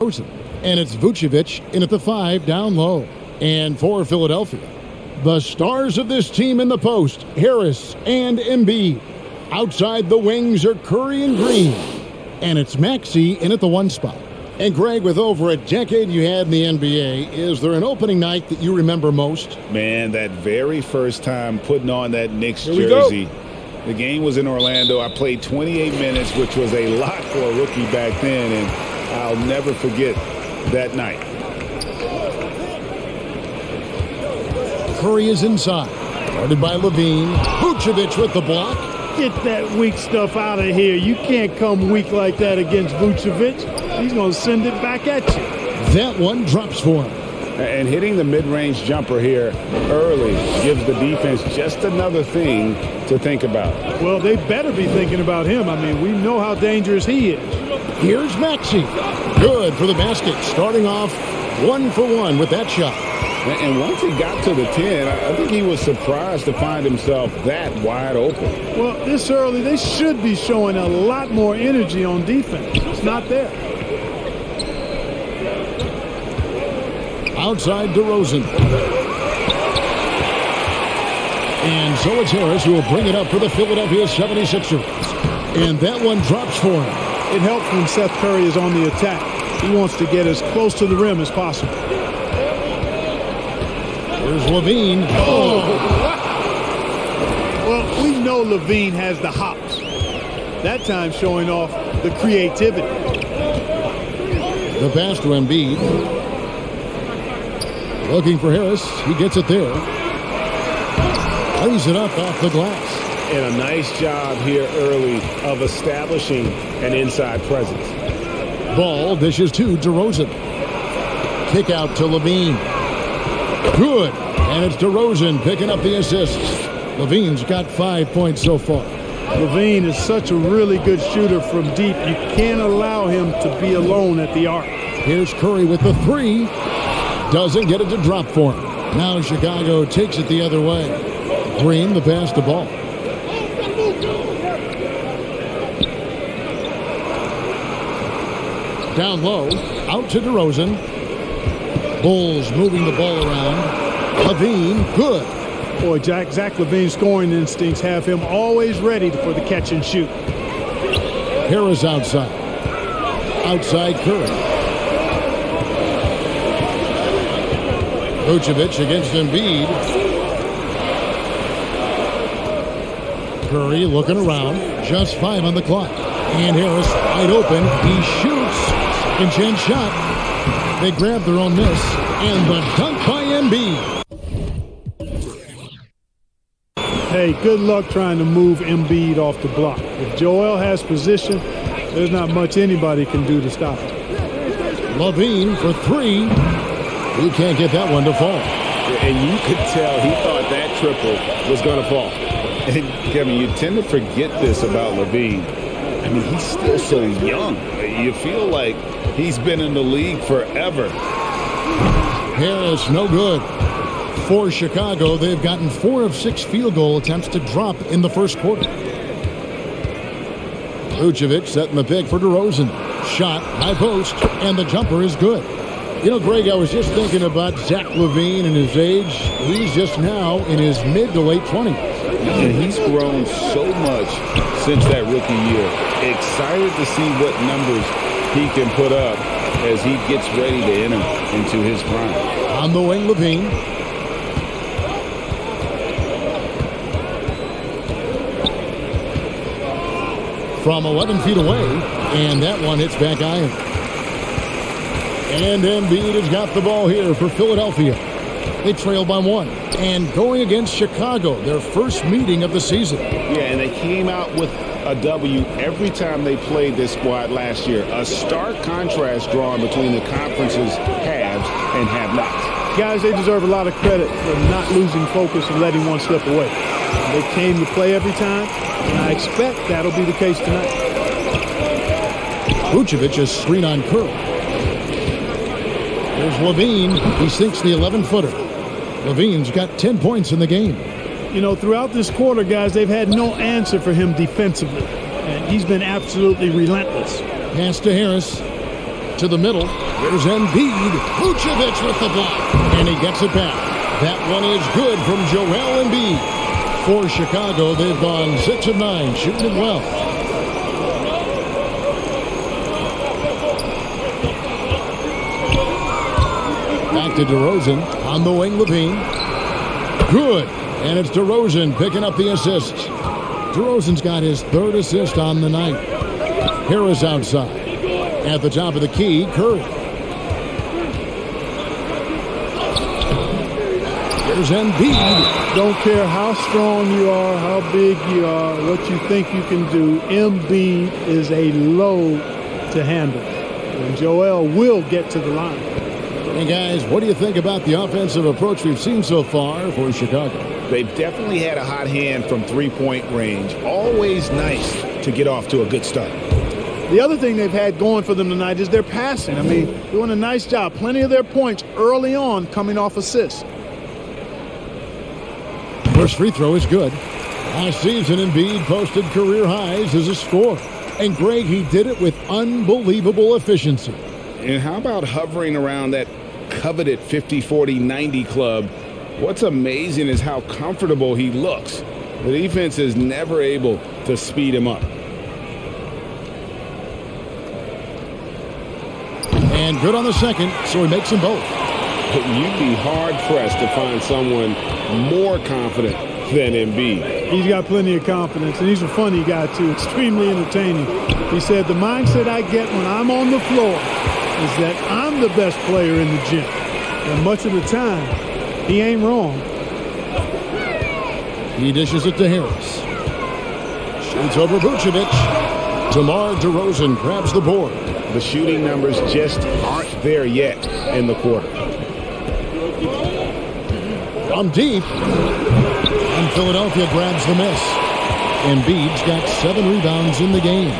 And it's Vucevic in at the 5 down low. And for Philadelphia, the stars of this team in the post, Harris and Embiid. Outside the wings are Curry and Green. And it's Maxey in at the 1 spot. And Greg, with over a decade you had in the NBA, is there an opening night that you remember most? Man, that very first time putting on that Knicks jersey. The game was in Orlando. I played 28 minutes, which was a lot for a rookie back then, and I'll never forget that night. Curry is inside. Guarded by Levine. Vucevic with the block. Get that weak stuff out of here. You can't come weak like that against Vucevic. He's going to send it back at you. That one drops for him. And hitting the mid-range jumper here early gives the defense just another thing to think about. Well, they better be thinking about him. I mean, we know how dangerous he is. Here's Maxey. Good for the basket. Starting off 1 for 1 with that shot. And once he got to the 10, I think he was surprised to find himself that wide open. Well, this early, they should be showing a lot more energy on defense. It's not there. Outside DeRozan. And so it's Harris who will bring it up for the Philadelphia 76ers. And that one drops for him. It helps when Seth Curry is on the attack. He wants to get as close to the rim as possible. Here's Levine. Oh! Well, we know Levine has the hops. That time showing off the creativity. The pass to Embiid. Looking for Harris. He gets it there. Lays it up off the glass. And a nice job here early of establishing an inside presence. Ball dishes to DeRozan. Kick out to Levine. Good. And it's DeRozan picking up the assist. Levine's got 5 points so far. Levine is such a really good shooter from deep. You can't allow him to be alone at the arc. Here's Curry with the 3. Doesn't get it to drop for him. Now Chicago takes it the other way. Green, the pass to Ball. Down low, out to DeRozan. Bulls moving the ball around. Levine, good. Boy, Zach Levine's scoring instincts have him always ready for the catch and shoot. Harris outside. Outside Curry. Vucevic against Embiid. Curry looking around. Just 5 on the clock. And Harris wide open. He shoots. Second chance shot. They grab their own miss. And the dunk by Embiid. Hey, good luck trying to move Embiid off the block. If Joel has position, there's not much anybody can do to stop him. Levine for 3. He can't get that one to fall. And you could tell he thought that triple was going to fall. And Kevin, you tend to forget this about Levine. I mean, he's still so young. You feel like he's been in the league forever. Harris, no good. For Chicago, they've gotten 4 of 6 field goal attempts to drop in the first quarter. Vucevic setting the pick for DeRozan. Shot, high post, and the jumper is good. You know, Greg, I was just thinking about Zach LaVine and his age. He's just now in his mid to late 20s. And he's grown so much since that rookie year. Excited to see what numbers he can put up as he gets ready to enter into his prime. On the wing, LaVine. From 11 feet away, and that one hits back iron. And Embiid has got the ball here for Philadelphia. They trail by 1. And going against Chicago, their first meeting of the season. Yeah, and they came out with a W every time they played this squad last year. A stark contrast drawn between the conference's haves and have-nots. Guys, they deserve a lot of credit for not losing focus and letting one slip away. They came to play every time, and I expect that'll be the case tonight. Vucevic is screen on Curry. There's Levine. He sinks the 11-footer. Levine's got 10 points in the game. You know, throughout this quarter, guys, they've had no answer for him defensively. And he's been absolutely relentless. Pass to Harris. to the middle. Here's Embiid. Vucevic with the block. And he gets it back. That one is good from Joel Embiid. For Chicago, they've gone 6 of 9, shooting it well. Back to DeRozan. On the wing, Levine. Good. And it's DeRozan picking up the assists. DeRozan's got his 3rd assist on the night. Harris outside. At the top of the key, Curry. Here's Embiid. Don't care how strong you are, how big you are, what you think you can do. Embiid is a load to handle. And Joel will get to the line. Hey guys, what do you think about the offensive approach we've seen so far for Chicago? They've definitely had a hot hand from three-point range. Always nice to get off to a good start. The other thing they've had going for them tonight is their passing. I mean, doing a nice job. Plenty of their points early on coming off assists. First free throw is good. Last season, Embiid posted career highs as a scorer. And Greg, he did it with unbelievable efficiency. And how about hovering around that coveted 50-40-90 club? What's amazing is how comfortable he looks. The defense is never able to speed him up. And good on the second, so he makes them both. You'd be hard-pressed to find someone more confident than Embiid. He's got plenty of confidence, and he's a funny guy, too. Extremely entertaining. He said, the mindset I get when I'm on the floor is that I'm the best player in the gym. And much of the time, he ain't wrong. He dishes it to Harris. Shoots over Vucevic. DeMar DeRozan grabs the board. The shooting numbers just aren't there yet in the quarter. From deep. And Philadelphia grabs the miss. Embiid's got 7 rebounds in the game.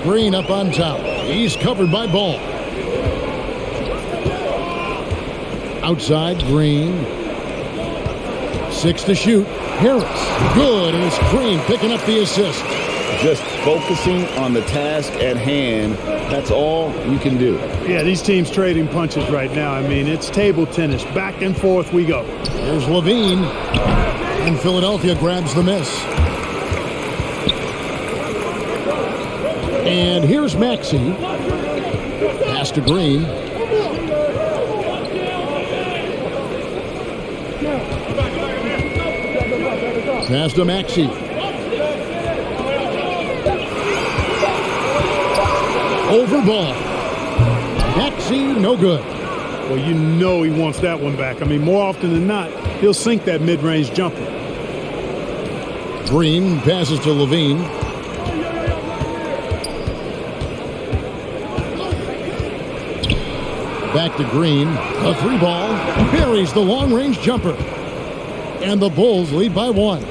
Green up on top. He's covered by Ball. Outside, Green. 6 to shoot. Harris. Good, and it's Green picking up the assist. Just focusing on the task at hand, that's all you can do. Yeah, these teams trading punches right now. I mean, it's table tennis. Back and forth we go. Here's Levine. And Philadelphia grabs the miss. And here's Maxey. Pass to Green. Pass to Maxey. Over Ball. Maxey, no good. Well, you know he wants that one back. I mean, more often than not, he'll sink that mid-range jumper. Green passes to Levine. Back to Green. A 3-ball. Buries the long-range jumper. And the Bulls lead by 1.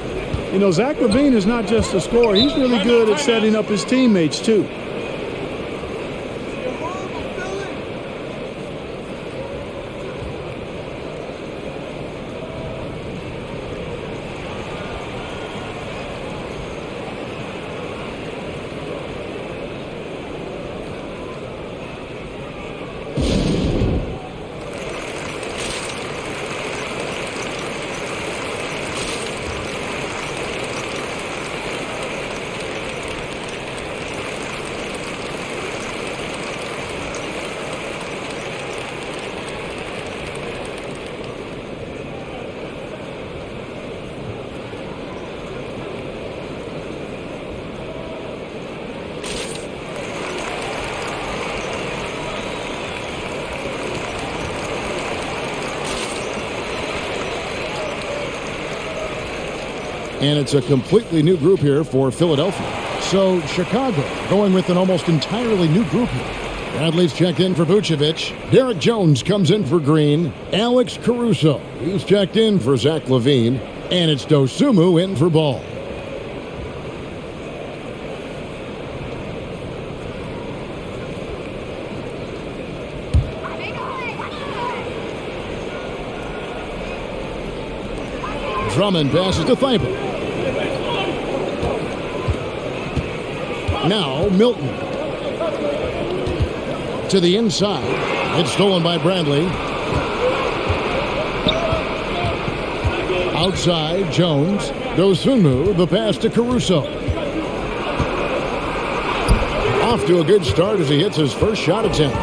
You know, Zach LaVine is not just a scorer. He's really good at setting up his teammates, too. And it's a completely new group here for Philadelphia. So Chicago going with an almost entirely new group here. Bradley's checked in for Vucevic. Derek Jones comes in for Green. Alex Caruso, he's checked in for Zach LaVine. And it's Dosunmu in for Ball. Drummond passes to Thibault. Now Milton. To the inside. It's stolen by Bradley. Outside, Jones. Dosunmu, the pass to Caruso. Off to a good start as he hits his first shot attempt.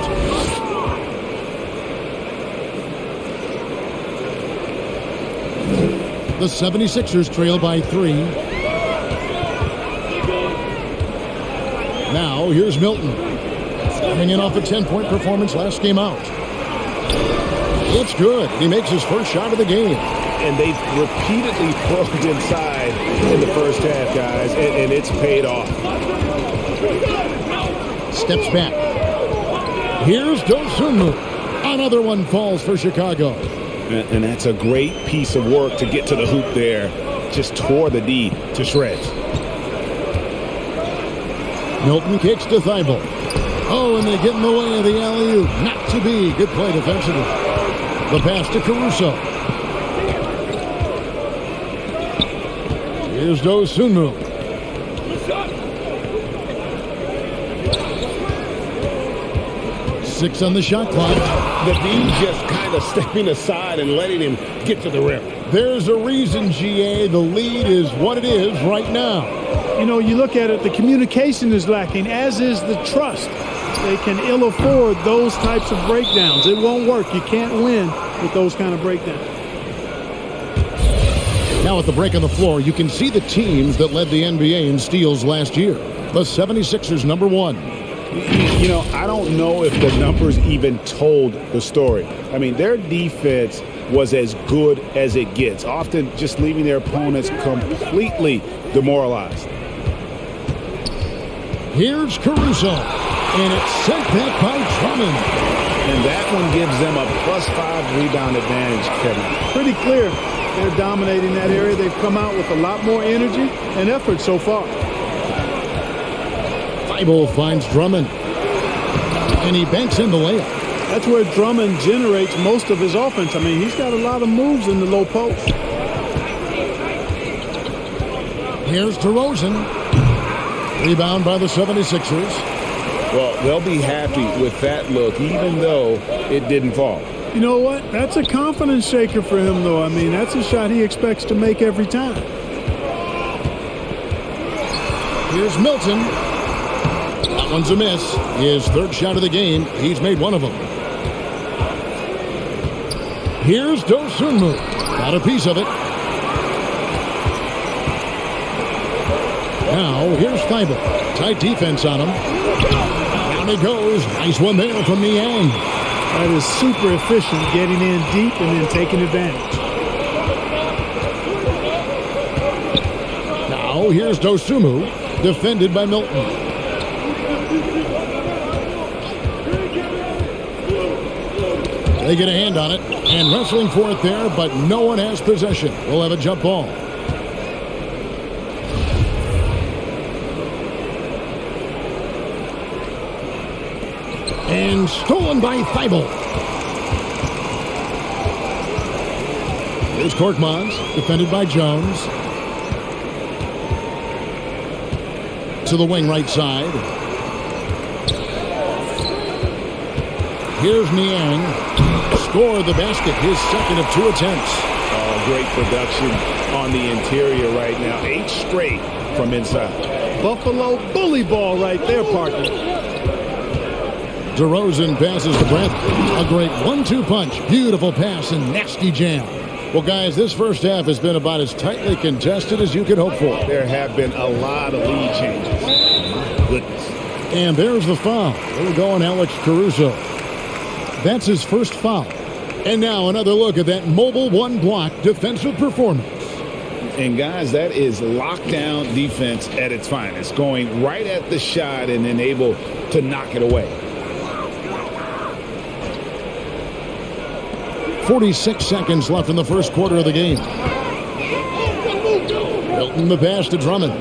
The 76ers trail by 3. Now, here's Milton. Hanging off a 10-point performance last game out. It's good. He makes his first shot of the game. And they've repeatedly probed inside in the first half, guys, and it's paid off. Steps back. Here's Dosunmu. Another one falls for Chicago. And that's a great piece of work to get to the hoop there. Just tore the D to shreds. Milton kicks to Thibault. Oh, and they get in the way of the alley-oop. Not to be. Good play defensively. The pass to Caruso. Here's Dosunmu. Six on the shot clock. The D just kind of stepping aside and letting him get to the rim. There's a reason, GA. The lead is what it is right now. You know, you look at it, the communication is lacking, as is the trust. They can ill afford those types of breakdowns. It won't work. You can't win with those kind of breakdowns. Now at the break on the floor, you can see the teams that led the NBA in steals last year. The 76ers, number 1. You know, I don't know if the numbers even told the story. I mean, their defense was as good as it gets, often just leaving their opponents completely demoralized. Here's Caruso, and it's sent back by Drummond. And that one gives them a +5 rebound advantage, Kevin. Pretty clear. They're dominating that area. They've come out with a lot more energy and effort so far. Thibault finds Drummond, and he banks in the layup. That's where Drummond generates most of his offense. I mean, he's got a lot of moves in the low post. Here's DeRozan. Rebound by the 76ers. Well, they'll be happy with that look, even though it didn't fall. You know what? That's a confidence shaker for him, though. I mean, that's a shot he expects to make every time. Here's Milton. That one's a miss. His third shot of the game. He's made one of them. Here's Dosunmu. Got a piece of it. Now, here's Thibault. Tight defense on him. Down he goes. Nice one there from Niang. That is super efficient, getting in deep and then taking advantage. Now, here's Dosunmu. Defended by Milton. They get a hand on it, and wrestling for it there, but no one has possession. We'll have a jump ball. And stolen by Thibault. Here's Korkmaz, defended by Jones. To the wing right side. Here's Niang. Scored the basket, his second of 2 attempts. Oh, great production on the interior right now. 8 straight from inside. Buffalo bully ball right there, partner. DeRozan passes to Bradley. A great 1-2 punch. Beautiful pass and nasty jam. Well, guys, this first half has been about as tightly contested as you could hope for. There have been a lot of lead changes. My goodness. And there's the foul. There we go on Alex Caruso. That's his first foul. And now another look at that mobile one-block defensive performance. And, guys, that is lockdown defense at its finest. Going right at the shot and then able to knock it away. 46 seconds left in the first quarter of the game. Milton the pass to Drummond.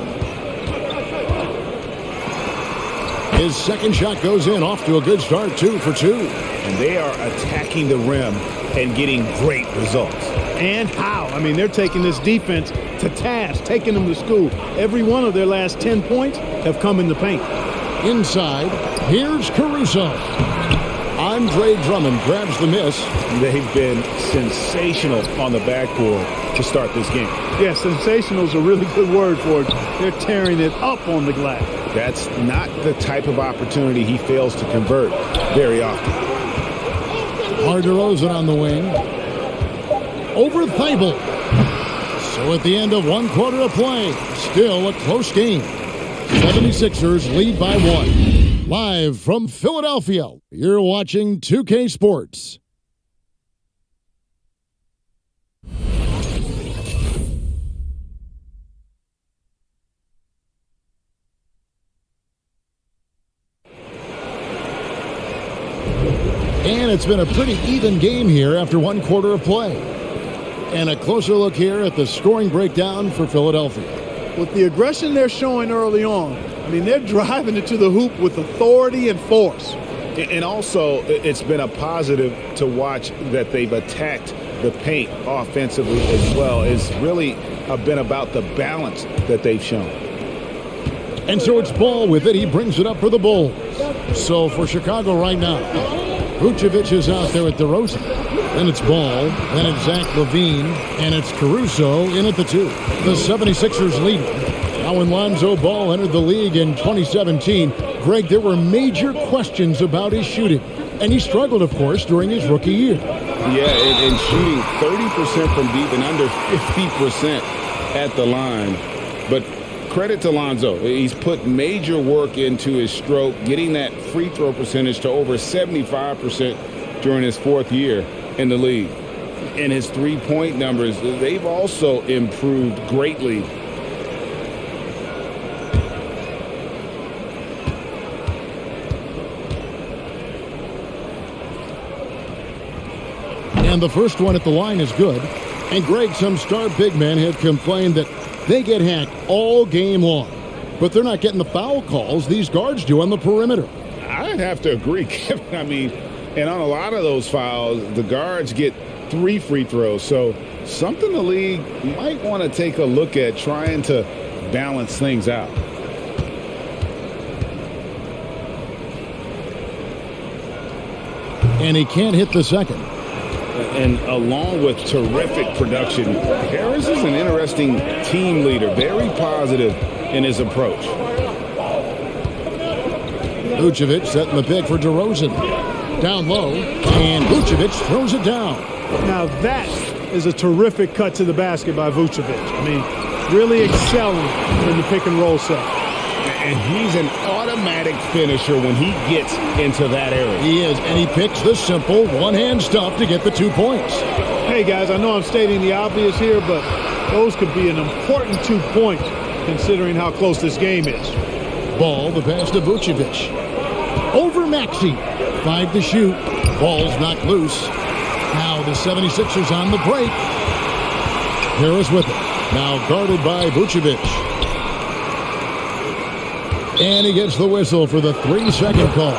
His second shot goes in, off to a good start, 2 for 2. And they are attacking the rim and getting great results. And how? I mean, they're taking this defense to task, taking them to school. Every one of their last 10 points have come in the paint. Inside, here's Caruso. Andre Drummond grabs the miss. They've been sensational on the backboard to start this game. Yeah, sensational is a really good word for it. They're tearing it up on the glass. That's not the type of opportunity he fails to convert very often. DeRozan on the wing. Over Thibault. So at the end of one quarter of play, still a close game. 76ers lead by 1. Live from Philadelphia, you're watching 2K Sports. And it's been a pretty even game here after one quarter of play. And a closer look here at the scoring breakdown for Philadelphia. With the aggression they're showing early on, I mean, they're driving it to the hoop with authority and force. And also, it's been a positive to watch that they've attacked the paint offensively as well. It's really been about the balance that they've shown. And so it's Ball with it. He brings it up for the Bulls. So for Chicago right now, Vucevic is out there at DeRozan. Then it's Ball. Then it's Zach LaVine. And it's Caruso in at the 2. The 76ers lead. Now when Lonzo Ball entered the league in 2017, Greg, there were major questions about his shooting. And he struggled, of course, during his rookie year. Yeah, and shooting 30% from deep and under 50% at the line. But credit to Lonzo. He's put major work into his stroke, getting that free throw percentage to over 75% during his 4th year in the league. And his three-point numbers, they've also improved greatly. And the first one at the line is good. And Greg, some star big men have complained that they get hacked all game long. But they're not getting the foul calls these guards do on the perimeter. I'd have to agree, Kevin. I mean, and on a lot of those fouls, the guards get 3 free throws. So something the league might want to take a look at, trying to balance things out. And he can't hit the second. And along with terrific production, Harris is an interesting team leader, very positive in his approach. Vucevic setting the pick for DeRozan. Down low, and Vucevic throws it down. Now that is a terrific cut to the basket by Vucevic. I mean, really excelling in the pick and roll set. And he's an automatic finisher when he gets into that area. He is, and he picks the simple one-hand stuff to get the 2 points. Hey, guys, I know I'm stating the obvious here, but those could be an important 2 points considering how close this game is. Ball, the pass to Vucevic. Over Maxey. 5 to shoot. Ball's knocked loose. Now the 76ers on the break. Harris with it. Now guarded by Vucevic. And he gets the whistle for the 3-second call.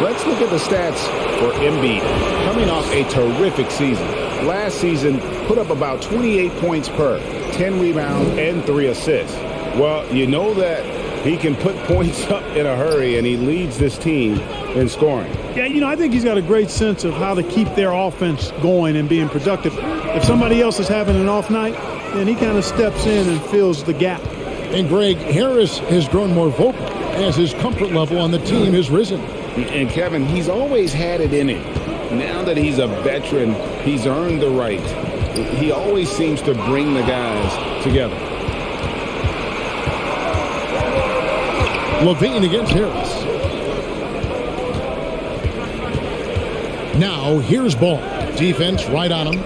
Let's look at the stats for Embiid. Coming off a terrific season. Last season, put up about 28 points per, 10 rebounds, and 3 assists. Well, you know that he can put points up in a hurry, and he leads this team in scoring. Yeah, you know, I think he's got a great sense of how to keep their offense going and being productive. If somebody else is having an off night, then he kind of steps in and fills the gap. And Greg, Harris has grown more vocal as his comfort level on the team has risen. And Kevin, he's always had it in him. Now that he's a veteran, he's earned the right. He always seems to bring the guys together. LaVine against Harris. Now here's Ball. Defense right on him.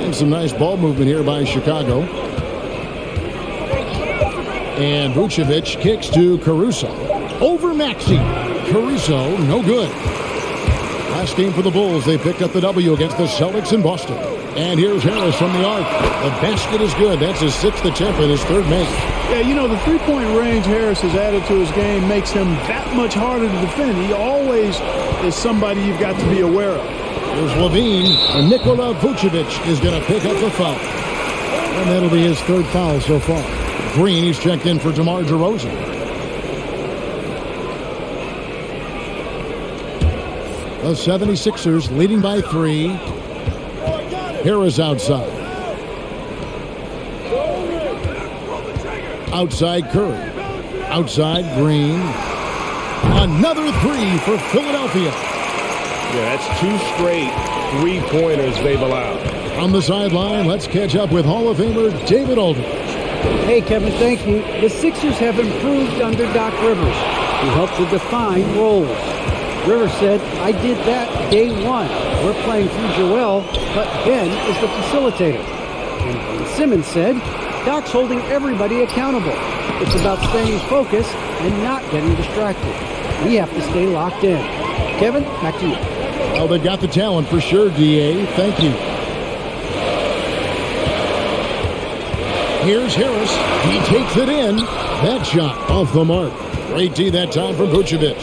And some nice ball movement here by Chicago. And Vucevic kicks to Caruso. Over Maxey. Caruso, no good. Last game for the Bulls, they picked up the W against the Celtics in Boston. And here's Harris from the arc. The basket is good. That's his 6th attempt and his 3rd make. Yeah, you know, the three-point range Harris has added to his game makes him that much harder to defend. He always is somebody you've got to be aware of. Here's Levine, and Nikola Vucevic is going to pick up the foul. And that'll be his third foul so far. Green, he's checked in for DeMar DeRozan. The 76ers leading by 3. Harris outside. Outside Curry. Outside Green. Another 3 for Philadelphia. Yeah, that's 2 straight three-pointers they've allowed. On the sideline, let's catch up with Hall of Famer David Aldridge. Hey, Kevin, thank you. The Sixers have improved under Doc Rivers, who helped to define roles. Rivers said, I did that day one. We're playing through Joel, but Ben is the facilitator. And Simmons said, Doc's holding everybody accountable. It's about staying focused and not getting distracted. We have to stay locked in. Kevin, back to you. Well, they've got the talent for sure, D.A. Thank you. Here's Harris. He takes it in. That shot off the mark. Great D that time from Vucevic.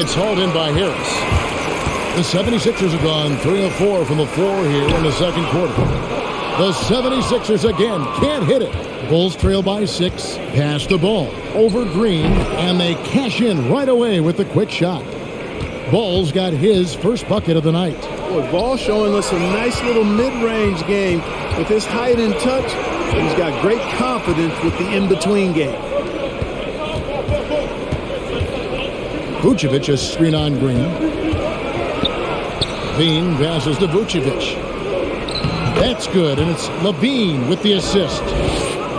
It's hauled in by Harris. The 76ers have gone 3 of 4 from the floor here in the second quarter. The 76ers again can't hit it. Bulls trail by 6. Pass the ball over Green, and they cash in right away with the quick shot. Ball's got his first bucket of the night. Boy, Ball showing us a nice little mid-range game with his height and touch. He's got great confidence with the in-between game. Vucevic is screen on Green. Levine passes to Vucevic. That's good, and it's Levine with the assist.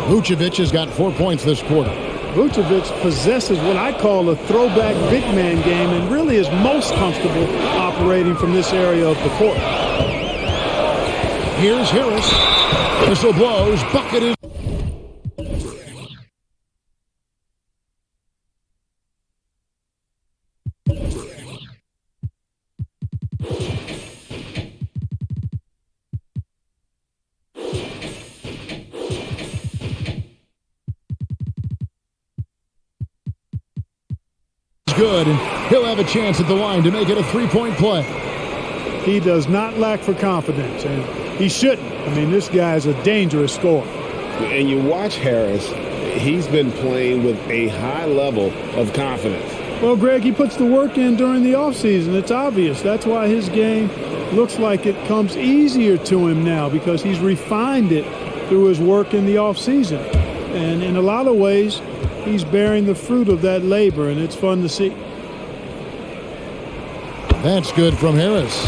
Vucevic has got 4 points this quarter. Vucevic possesses what I call a throwback big man game and really is most comfortable operating from this area of the court. Here's Harris. Whistle blows. Bucket is. Good, and he'll have a chance at the line to make it a three-point play. He does not lack for confidence, and he shouldn't. I mean, this guy's a dangerous scorer. And you watch Harris, he's been playing with a high level of confidence. Well, Greg, he puts the work in during the offseason. It's obvious. That's why his game looks like it comes easier to him now, because he's refined it through his work in the offseason. And in a lot of ways, he's bearing the fruit of that labor, and it's fun to see. That's good from Harris.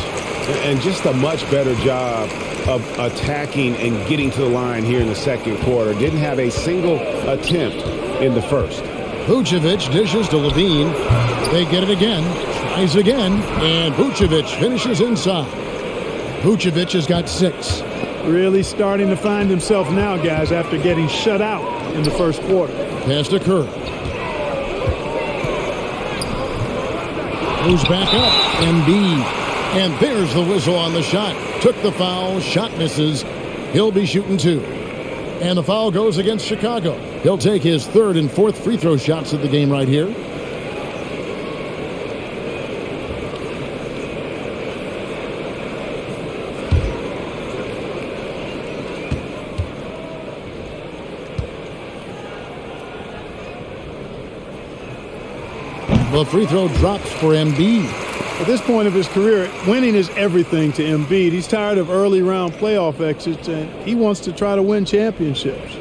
And just a much better job of attacking and getting to the line here in the second quarter. Didn't have a single attempt in the first. Vucevic dishes to Levine. They get it again. Tries again. And Vucevic finishes inside. Vucevic has got 6. Really starting to find himself now, guys, after getting shut out in the first quarter. Pass to Curry. Moves back up. Embiid. And there's the whistle on the shot. Took the foul. Shot misses. He'll be shooting 2. And the foul goes against Chicago. He'll take his 3rd and 4th free throw shots of the game right here. The free throw drops for Embiid. At this point of his career, winning is everything to Embiid. He's tired of early round playoff exits, and he wants to try to win championships.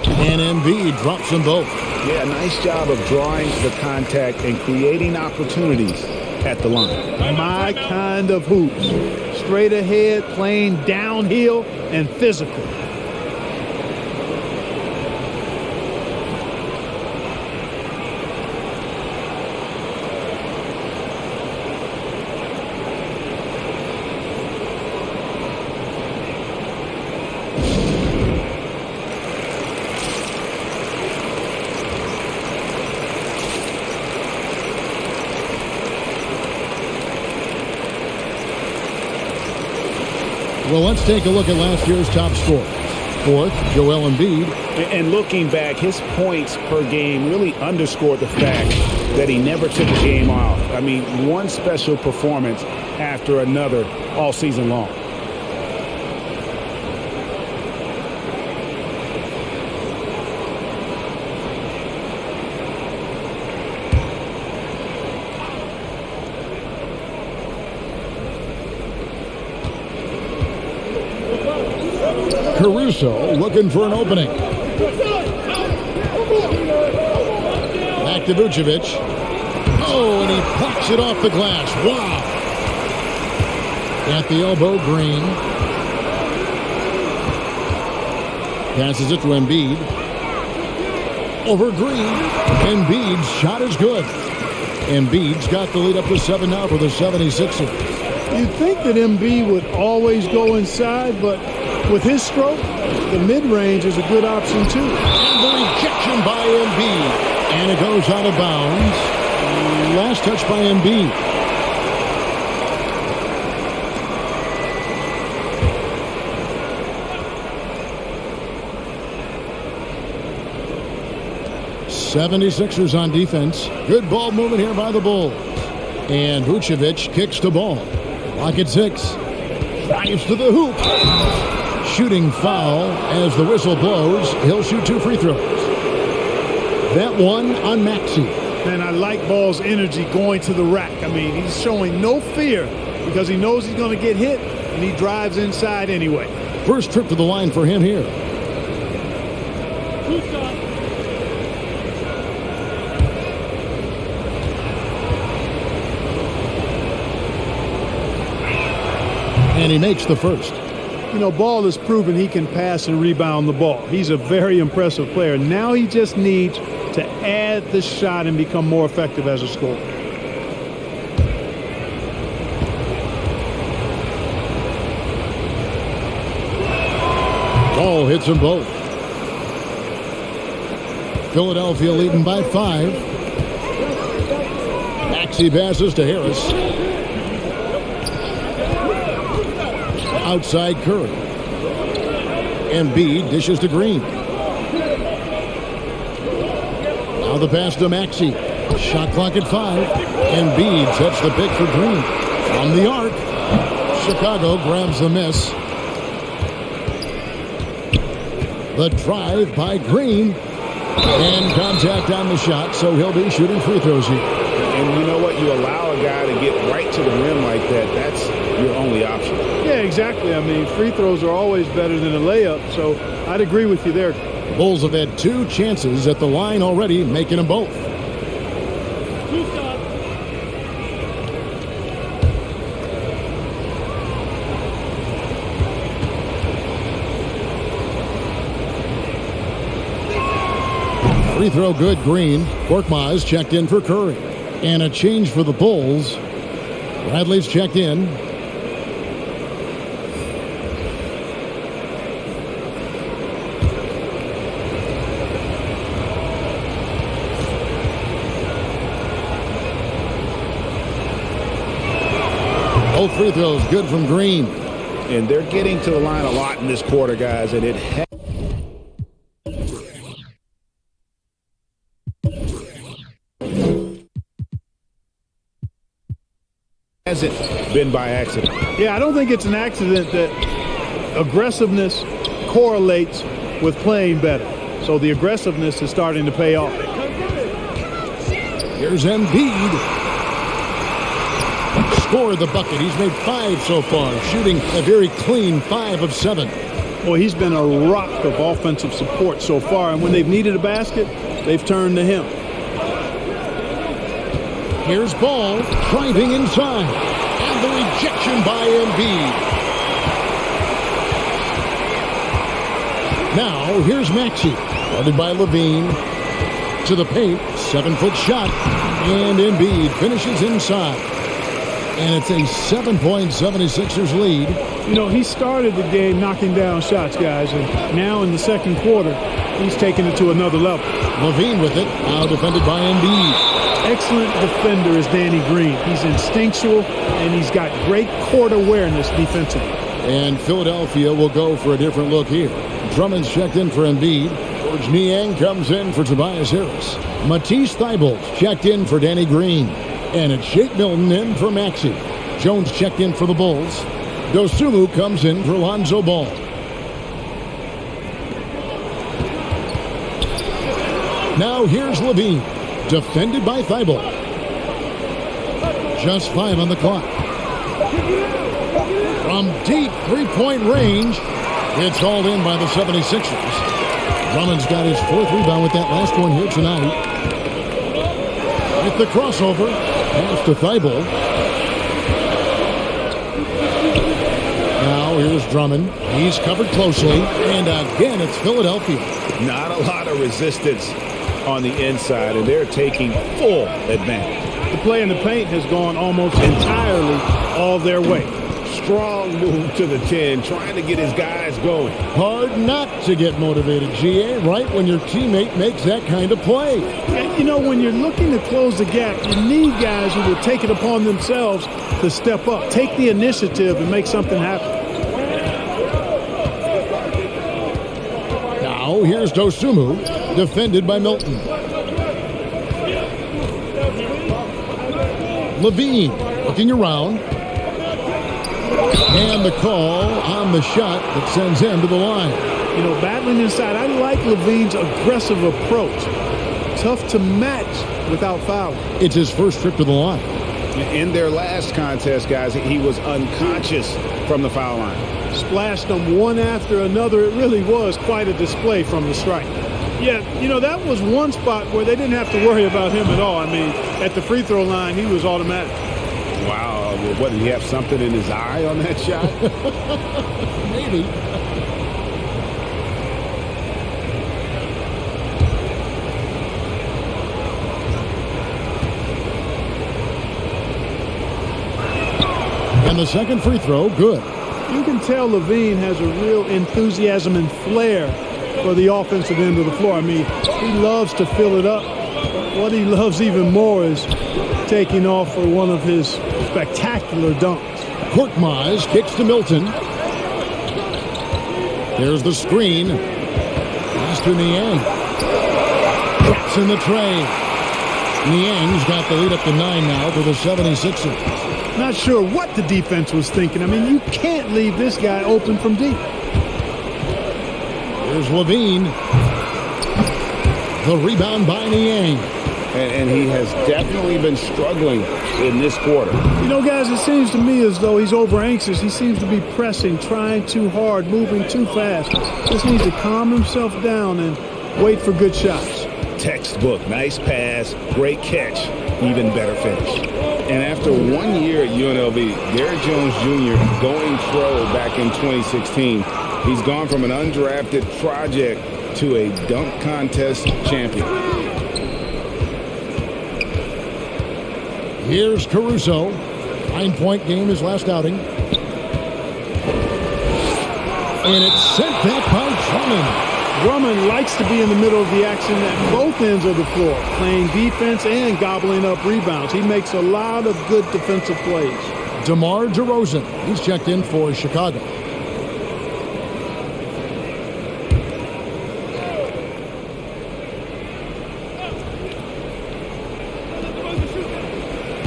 And Embiid drops them both. Yeah, nice job of drawing the contact and creating opportunities at the line. My kind of hoops. Straight ahead, playing downhill, and physical. Well, let's take a look at last year's top scorers. Fourth, Joel Embiid. And looking back, his points per game really underscored the fact that he never took a game off. I mean, one special performance after another all season long. Caruso looking for an opening. Back to Vucevic. Oh, and he pops it off the glass. Wow. At the elbow, Green. Passes it to Embiid. Over Green. Embiid's shot is good. Embiid's got the lead up to 7 now for the 76ers. You'd think that Embiid would always go inside, but with his stroke, the mid-range is a good option too. And the rejection by Embiid. And it goes out of bounds. Last touch by Embiid. '76ers on defense. Good ball movement here by the Bulls. And Vucevic kicks the ball. Clock at 6. Drives to the hoop. Shooting foul as the whistle blows. He'll shoot 2 free throws. That one on Maxey. And I like Ball's energy going to the rack. I mean, he's showing no fear because he knows he's going to get hit, and he drives inside anyway. First trip to the line for him here. And he makes the first. You know, Ball has proven he can pass and rebound the ball. He's a very impressive player. Now he just needs to add the shot and become more effective as a scorer. Ball hits them both. Philadelphia leading by 5. Maxey passes to Harris. Outside Curry. Embiid dishes to Green. Now the pass to Maxey. Shot clock at 5. Embiid sets the pick for Green. From the arc. Chicago grabs the miss. The drive by Green. And contact on the shot, so he'll be shooting free throws here. And you know what? You allow a guy to get right to the rim like that. That's your only option. Yeah, exactly. I mean, free throws are always better than a layup, so I'd agree with you there. Bulls have had 2 chances at the line already, making them both. Free throw good, Green. Korkmaz checked in for Curry. And a change for the Bulls. Bradley's checked in. Both free throws good from Green. And they're getting to the line a lot in this quarter, guys, and it hasn't been by accident. Yeah, I don't think it's an accident that aggressiveness correlates with playing better. So the aggressiveness is starting to pay off. Here's Embiid. Scored the bucket. He's made 5 so far, shooting a very clean 5 of 7. Well, he's been a rock of offensive support so far, and when they've needed a basket, they've turned to him. Here's Ball driving inside, and the rejection by Embiid. Now here's Maxey, guarded by Levine, to the paint, 7-foot shot, and Embiid finishes inside. And it's a 7-point 76ers lead. You know, he started the game knocking down shots, guys, and now in the second quarter, he's taking it to another level. Levine with it, now defended by Embiid. Excellent defender is Danny Green. He's instinctual, and he's got great court awareness defensively. And Philadelphia will go for a different look here. Drummond's checked in for Embiid. George Niang comes in for Tobias Harris. Matisse Thybulle's checked in for Danny Green. And it's Shake Milton in for Maxey. Jones checked in for the Bulls. Dosunmu comes in for Lonzo Ball. Now here's Levine, defended by Thibault. Just 5 on the clock. From deep three-point range, it's hauled in by the 76ers. Drummond's got his 4th rebound with that last one here tonight. With the crossover, pass to Thibault. Now here's Drummond. He's covered closely, and again it's Philadelphia. Not a lot of resistance on the inside, and they're taking full advantage. The play in the paint has gone almost entirely all their way. Strong move to the 10, trying to get his guys going. Hard not to get motivated, GA, right when your teammate makes that kind of play. And, you know, when you're looking to close the gap, you need guys who will take it upon themselves to step up, take the initiative, and make something happen. Now here's Dosunmu, defended by Milton. Levine looking around. And the call on the shot that sends him to the line. You know, battling inside, I like Levine's aggressive approach. Tough to match without fouling. It's his first trip to the line. In their last contest, guys, he was unconscious from the foul line. Splashed them one after another. It really was quite a display from the strike. Yeah, you know, that was one spot where they didn't have to worry about him at all. I mean, at the free throw line, he was automatic. Wow. What, did he have something in his eye on that shot? Maybe. And the second free throw, good. You can tell Levine has a real enthusiasm and flair for the offensive end of the floor. I mean, he loves to fill it up. What he loves even more is taking off for one of his spectacular dunks. Korkmaz kicks to Milton. There's the screen. Pass to Niang. Caps in the tray. Niang's got the lead up to 9 now for the 76ers. Not sure what the defense was thinking. I mean, you can't leave this guy open from deep. Here's Levine. The rebound by Niang. And he has definitely been struggling in this quarter. You know, guys, it seems to me as though he's over anxious. He seems to be pressing, trying too hard, moving too fast. Just needs to calm himself down and wait for good shots. Textbook, nice pass, great catch, even better finish. And after 1 year at UNLV, Derrick Jones Jr. going pro back in 2016, he's gone from an undrafted project to a dunk contest champion. Here's Caruso. 9-point game his last outing. And it's sent back by Drummond. Drummond likes to be in the middle of the action at both ends of the floor, playing defense and gobbling up rebounds. He makes a lot of good defensive plays. DeMar DeRozan. He's checked in for Chicago.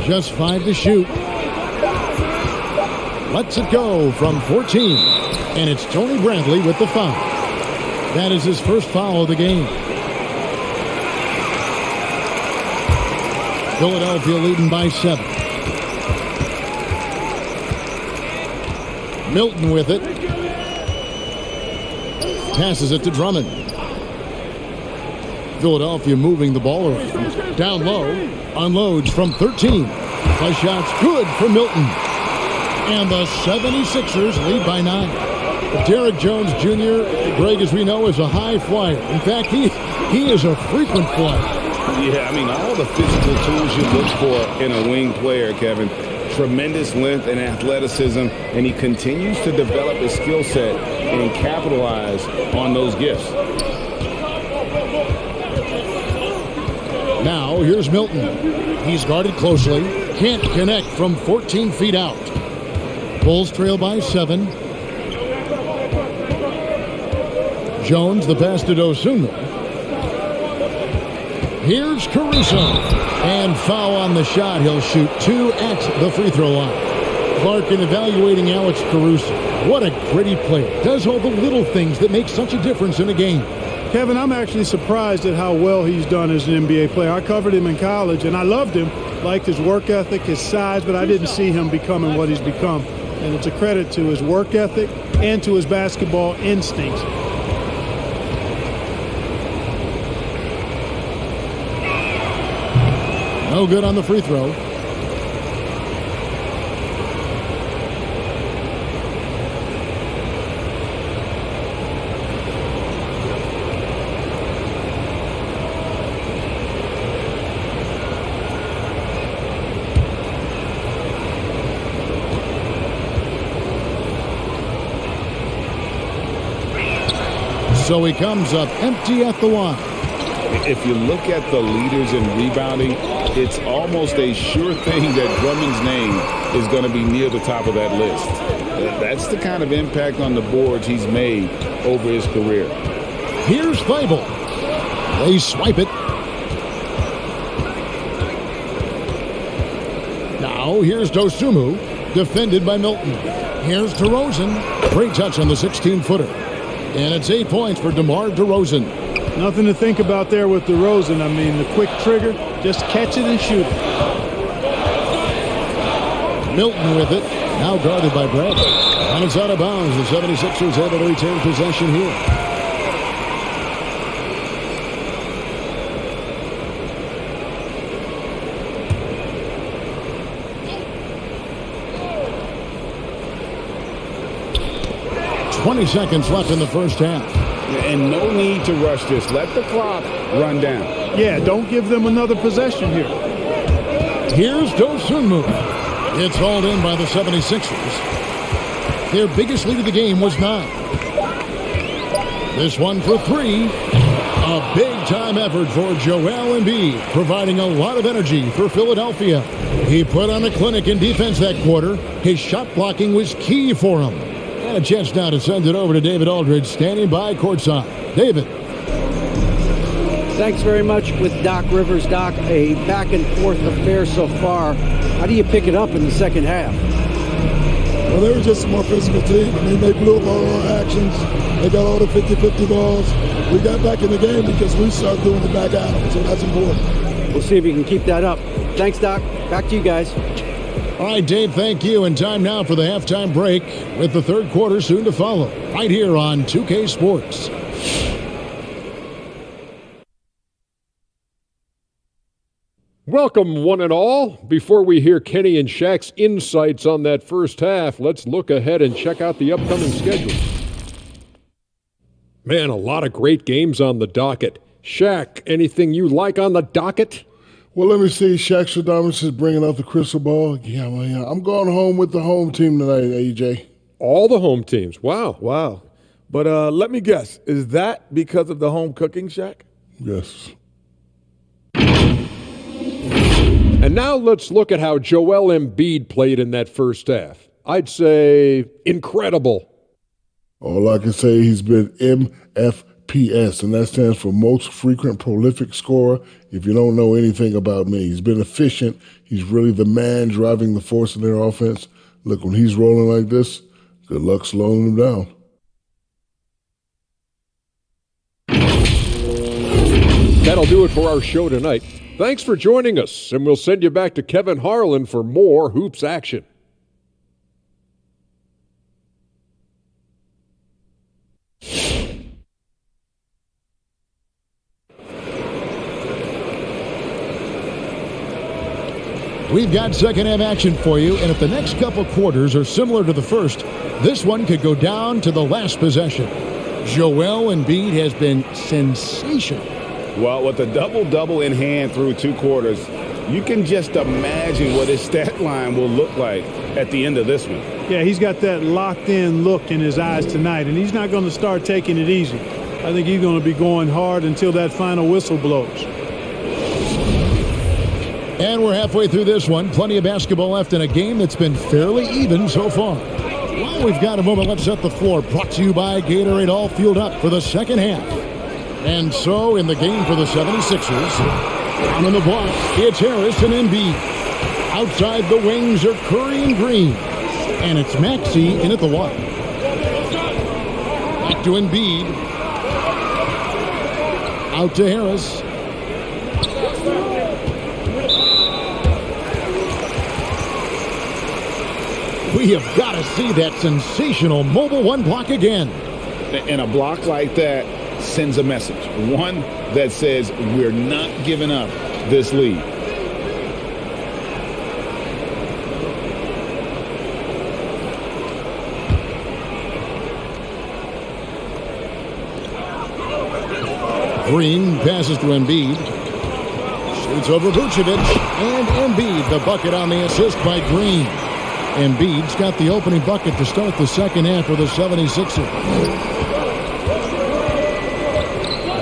Just 5 to shoot. Lets it go from 14. And it's Tony Bradley with the foul. That is his first foul of the game. Philadelphia leading by 7. Milton with it. Passes it to Drummond. Philadelphia moving the ball around. Down low. Unloads from 13. The shot's good for Milton. And the 76ers lead by 9. Derrick Jones Jr., Greg, as we know, is a high flyer. In fact, he is a frequent flyer. Yeah, I mean, all the physical tools you look for in a wing player, Kevin. Tremendous length and athleticism, and he continues to develop his skill set and capitalize on those gifts. Now, here's Milton. He's guarded closely. Can't connect from 14 feet out. Bulls trail by 7. Jones the pass to Dosunmu. Here's Caruso. And foul on the shot. He'll shoot 2 at the free throw line. Clark evaluating Alex Caruso. What a gritty player. Does all the little things that make such a difference in a game. Kevin, I'm actually surprised at how well he's done as an NBA player. I covered him in college, and I loved him. Liked his work ethic, his size, but I didn't see him becoming what he's become. And it's a credit to his work ethic and to his basketball instincts. No good on the free throw. So he comes up empty at the line. If you look at the leaders in rebounding, it's almost a sure thing that Drummond's name is going to be near the top of that list. That's the kind of impact on the boards he's made over his career. Here's Thibault. They swipe it. Now here's Dosunmu, defended by Milton. Here's DeRozan. Great touch on the 16-footer. And it's 8 points for DeMar DeRozan. Nothing to think about there with DeRozan. I mean, the quick trigger, just catch it and shoot it. Milton with it, now guarded by Bradley. And it's out of bounds. The 76ers able to retain possession here. .20 seconds left in the first half. And no need to rush this. Let the clock run down. Yeah, don't give them another possession here. Here's Dosunmu. It's hauled in by the 76ers. Their biggest lead of the game was 9. This one for 3. A big-time effort for Joel Embiid, providing a lot of energy for Philadelphia. He put on a clinic in defense that quarter. His shot blocking was key for him. And a chance now to send it over to David Aldridge, standing by courtside. David. Thanks very much with Doc Rivers. Doc, a back-and-forth affair so far. How do you pick it up in the second half? Well, they were just a more physical team. I mean, they blew up all our actions. They got all the 50-50 balls. We got back in the game because we started doing it back at them, so that's important. We'll see if you can keep that up. Thanks, Doc. Back to you guys. All right, Dave, thank you. And time now for the halftime break with the third quarter soon to follow, right here on 2K Sports. Welcome, one and all. Before we hear Kenny and Shaq's insights on that first half, let's look ahead and check out the upcoming schedule. Man, a lot of great games on the docket. Shaq, anything you like on the docket? Well, let me see. Shaq Shadamas is bringing out the crystal ball. Yeah, I'm going home with the home team tonight, AJ. All the home teams. Wow. Wow. But let me guess. Is that because of the home cooking, Shaq? Yes. And now let's look at how Joel Embiid played in that first half. I'd say incredible. All I can say, he's been MFPS, and that stands for most frequent prolific scorer. If you don't know anything about me, he's been efficient. He's really the man driving the force of their offense. Look, when he's rolling like this, good luck slowing him down. That'll do it for our show tonight. Thanks for joining us, and we'll send you back to Kevin Harlan for more Hoops action. We've got second half action for you, and if the next couple quarters are similar to the first, this one could go down to the last possession. Joel Embiid has been sensational. Well, with a double-double in hand through 2 quarters, you can just imagine what his stat line will look like at the end of this one. Yeah, he's got that locked-in look in his eyes tonight, and he's not going to start taking it easy. I think he's going to be going hard until that final whistle blows. And we're halfway through this one. Plenty of basketball left in a game that's been fairly even so far. Well, we've got a moment. Let's set the floor. Brought to you by Gatorade. All fueled up for the second half. And so, in the game for the 76ers, down on the block, it's Harris and Embiid. Outside the wings are Curry and Green. And it's Maxey in at the one. Back to Embiid. Out to Harris. We have got to see that sensational mobile one block again. And a block like that sends a message. One that says we're not giving up this lead. Green passes to Embiid. Shoots over Vucevic. And Embiid, the bucket on the assist by Green. Embiid's got the opening bucket to start the second half for the 76ers.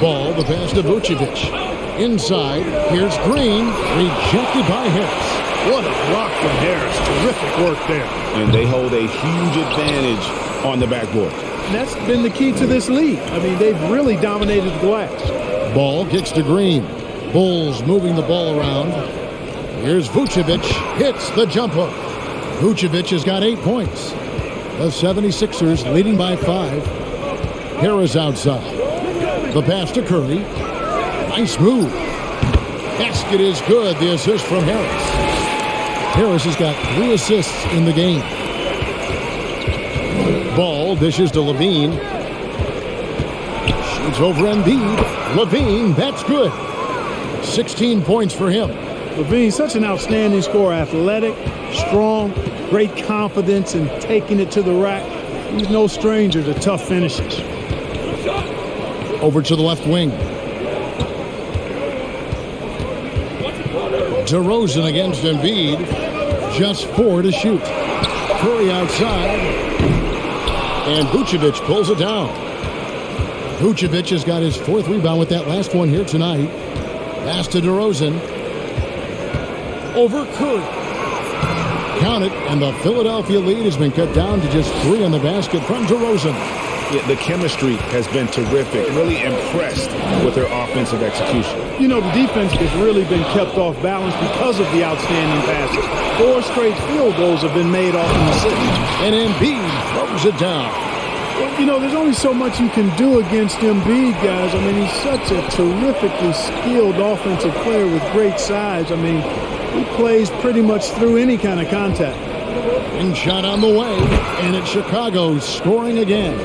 Ball, the pass to Vucevic. Inside, here's Green. Rejected by Harris. What a block from Harris. Terrific work there. And they hold a huge advantage on the backboard. And that's been the key to this league. I mean, they've really dominated the glass. Ball kicks to Green. Bulls moving the ball around. Here's Vucevic. Hits the jumper. Vucevic has got 8 points. The 76ers leading by 5. Harris outside. The pass to Curry. Nice move. Basket is good. The assist from Harris. Harris has got 3 assists in the game. Ball dishes to Levine. Shoots over Embiid. Levine, that's good. 16 points for him. Levine, such an outstanding scorer. Athletic, strong, great confidence in taking it to the rack. He's no stranger to tough finishes. Over to the left wing. DeRozan against Embiid. Just 4 to shoot. Curry outside. And Vucevic pulls it down. Vucevic has got his 4th rebound with that last one here tonight. Pass to DeRozan. Over Curry. Count it, and the Philadelphia lead has been cut down to just 3 on the basket from DeRozan. Yeah, the chemistry has been terrific. Really impressed with their offensive execution. You know, the defense has really been kept off balance because of the outstanding passes. 4 straight field goals have been made off an assist. And Embiid throws it down. Well, you know, there's only so much you can do against Embiid, guys. I mean, he's such a terrifically skilled offensive player with great size. I mean, he plays pretty much through any kind of contact. And shot on the way, and it's Chicago scoring again.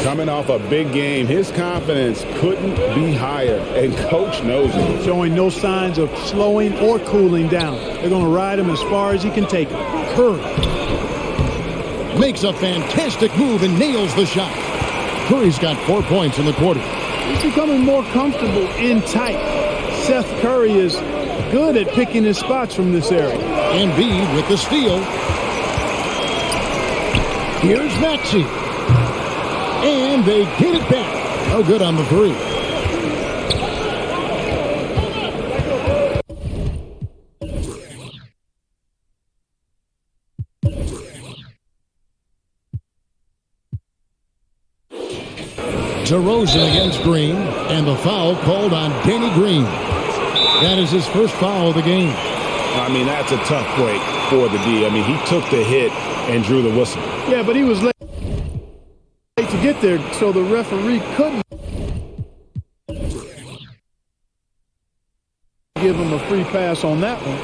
Coming off a big game, his confidence couldn't be higher, and Coach knows it. Showing no signs of slowing or cooling down. They're going to ride him as far as he can take him. Curry makes a fantastic move and nails the shot. Curry's got 4 points in the quarter. He's becoming more comfortable in tight. Seth Curry is good at picking his spots from this area. Embiid with the steal. Here's Maxey. And they get it back. No good on the 3. DeRozan against Green, and the foul called on Danny Green. That is his first foul of the game. I mean, that's a tough break for the D. I mean, he took the hit and drew the whistle. Yeah, but he was late to get there, so the referee couldn't give him a free pass on that one.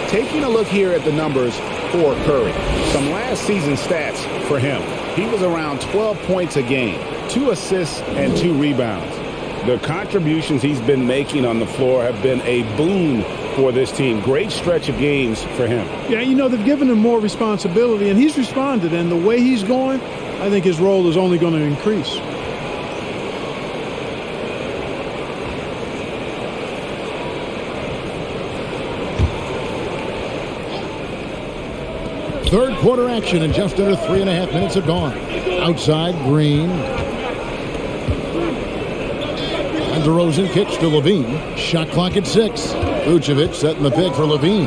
Taking a look here at the numbers for Curry. Some last season stats for him. He was around 12 points a game, 2 assists and 2 rebounds. The contributions he's been making on the floor have been a boon for this team. Great stretch of games for him. Yeah, you know, they've given him more responsibility, and he's responded. And the way he's going, I think his role is only going to increase. Third quarter action and just under 3.5 minutes have gone. Outside, Green. And DeRozan kicks to Levine. Shot clock at 6. Vucevic setting the pick for Levine.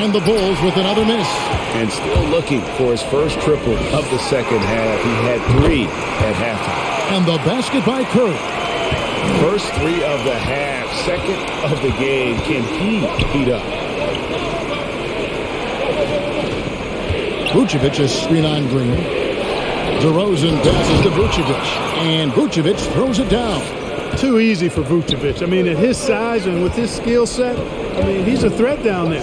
And the Bulls with another miss. And still looking for his first triple of the second half. He had 3 at halftime. And the basket by Curry. First 3 of the half, second of the game. Can he heat up? Vucevic is screen on Green. DeRozan passes to Vucevic. And Vucevic throws it down. Too easy for Vucevic. I mean, at his size and with his skill set, I mean, he's a threat down there.